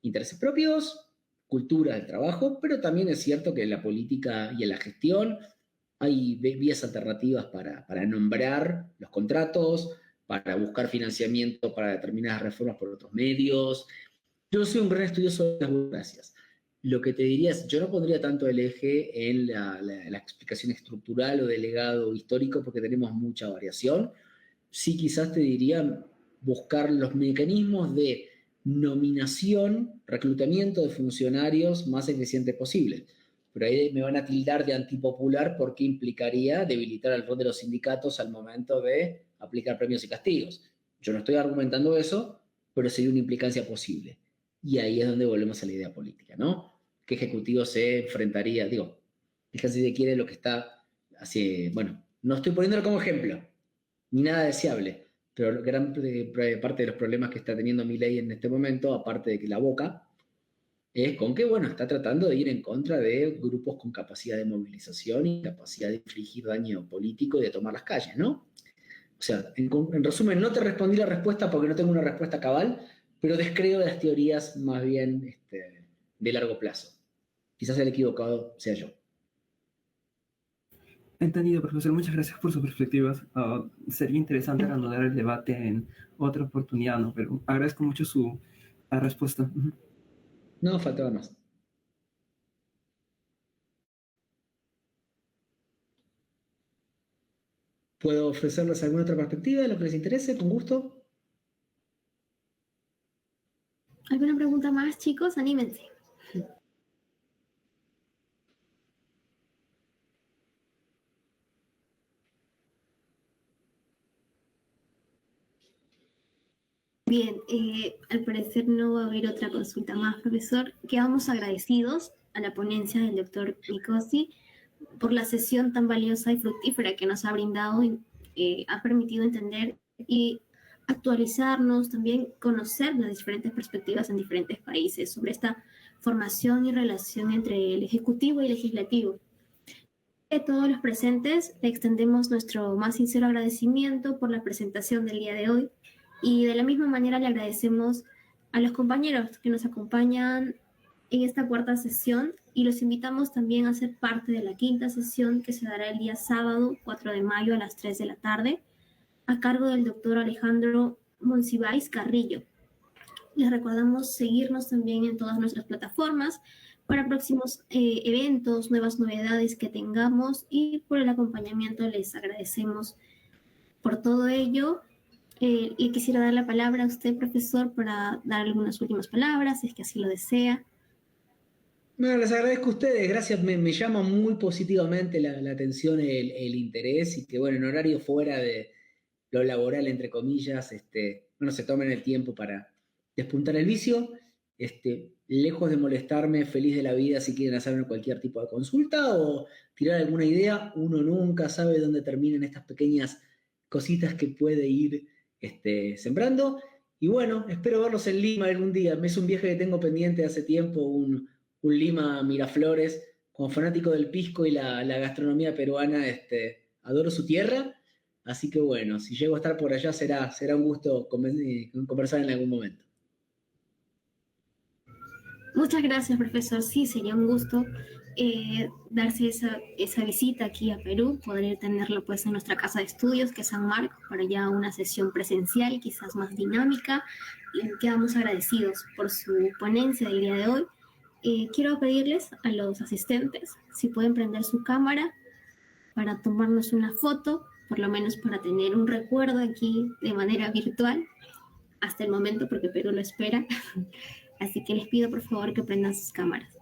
intereses propios, culturas del trabajo, pero también es cierto que en la política y en la gestión hay vías alternativas para nombrar los contratos, para buscar financiamiento para determinadas reformas por otros medios. Yo soy un gran estudioso de las burocracias. Lo que te diría es, yo no pondría tanto el eje en la explicación estructural o de legado histórico porque tenemos mucha variación. Sí, quizás te diría buscar los mecanismos de nominación, reclutamiento de funcionarios más eficientes posibles. Pero ahí me van a tildar de antipopular porque implicaría debilitar el rol de los sindicatos al momento de aplicar premios y castigos. Yo no estoy argumentando eso, pero sería una implicancia posible. Y ahí es donde volvemos a la idea política, ¿no? ¿Qué ejecutivo se enfrentaría? Fíjense si quiere lo que está así, bueno, no estoy poniéndolo como ejemplo, ni nada deseable, pero gran parte de los problemas que está teniendo Milei en este momento, aparte de que la boca, es con que, bueno, está tratando de ir en contra de grupos con capacidad de movilización y capacidad de infligir daño político y de tomar las calles, ¿no? O sea, en resumen, no te respondí la respuesta porque no tengo una respuesta cabal, pero descreo de las teorías más bien de largo plazo. Quizás el equivocado sea yo. Entendido, profesor. Muchas gracias por sus perspectivas. Sería interesante reanudar el debate en otra oportunidad, ¿no? Pero agradezco mucho su respuesta. No, faltaba más. ¿Puedo ofrecerles alguna otra perspectiva de lo que les interese? Con gusto. ¿Alguna pregunta más, chicos? Anímense. Bien, al parecer no va a haber otra consulta más, profesor. Quedamos agradecidos a la ponencia del doctor Nicosi por la sesión tan valiosa y fructífera que nos ha brindado y ha permitido entender y actualizarnos, también conocer las diferentes perspectivas en diferentes países sobre esta formación y relación entre el Ejecutivo y el Legislativo. A todos los presentes le extendemos nuestro más sincero agradecimiento por la presentación del día de hoy y de la misma manera le agradecemos a los compañeros que nos acompañan en esta cuarta sesión y los invitamos también a ser parte de la quinta sesión que se dará el día sábado 4 de mayo a las 3 de la tarde a cargo del doctor Alejandro Monsiváis Carrillo. Les recordamos seguirnos también en todas nuestras plataformas para próximos eventos, nuevas novedades que tengamos y por el acompañamiento les agradecemos por todo ello. Y quisiera dar la palabra a usted, profesor, para dar algunas últimas palabras, si es que así lo desea. Bueno, les agradezco a ustedes, gracias, me llama muy positivamente la atención, el interés y que, bueno, en horario fuera de lo laboral, entre comillas, bueno, se tomen el tiempo para despuntar el vicio. Lejos de molestarme, feliz de la vida si quieren hacerme cualquier tipo de consulta o tirar alguna idea, uno nunca sabe dónde terminan estas pequeñas cositas que puede ir sembrando. Y bueno, espero verlos en Lima algún día. Es un viaje que tengo pendiente hace tiempo, un Lima Miraflores. Como fanático del pisco y la gastronomía peruana, adoro su tierra. Así que bueno, si llego a estar por allá será un gusto conversar en algún momento. Muchas gracias, profesor. Sí, sería un gusto darse esa visita aquí a Perú, poder tenerlo pues en nuestra casa de estudios, que es San Marcos, para ya una sesión presencial, quizás más dinámica. Y quedamos agradecidos por su ponencia del día de hoy. Quiero pedirles a los asistentes si pueden prender su cámara para tomarnos una foto, por lo menos para tener un recuerdo aquí de manera virtual, hasta el momento, porque Perú lo espera. Así que les pido por favor que prendan sus cámaras.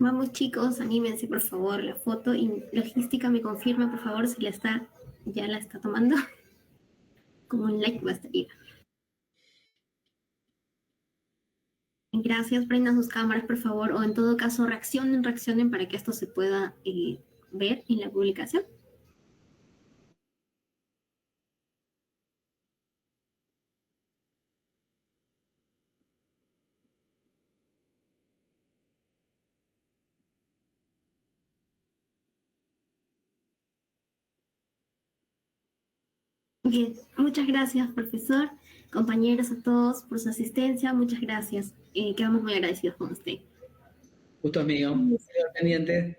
Vamos chicos, anímense por favor, la foto y logística me confirma por favor si ya la está tomando. Como un like bastaría. Gracias, prendan sus cámaras por favor, o en todo caso reaccionen para que esto se pueda ver en la publicación. Bien, muchas gracias, profesor, compañeros a todos por su asistencia, muchas gracias. Quedamos muy agradecidos con usted. Gusto mío, pendiente.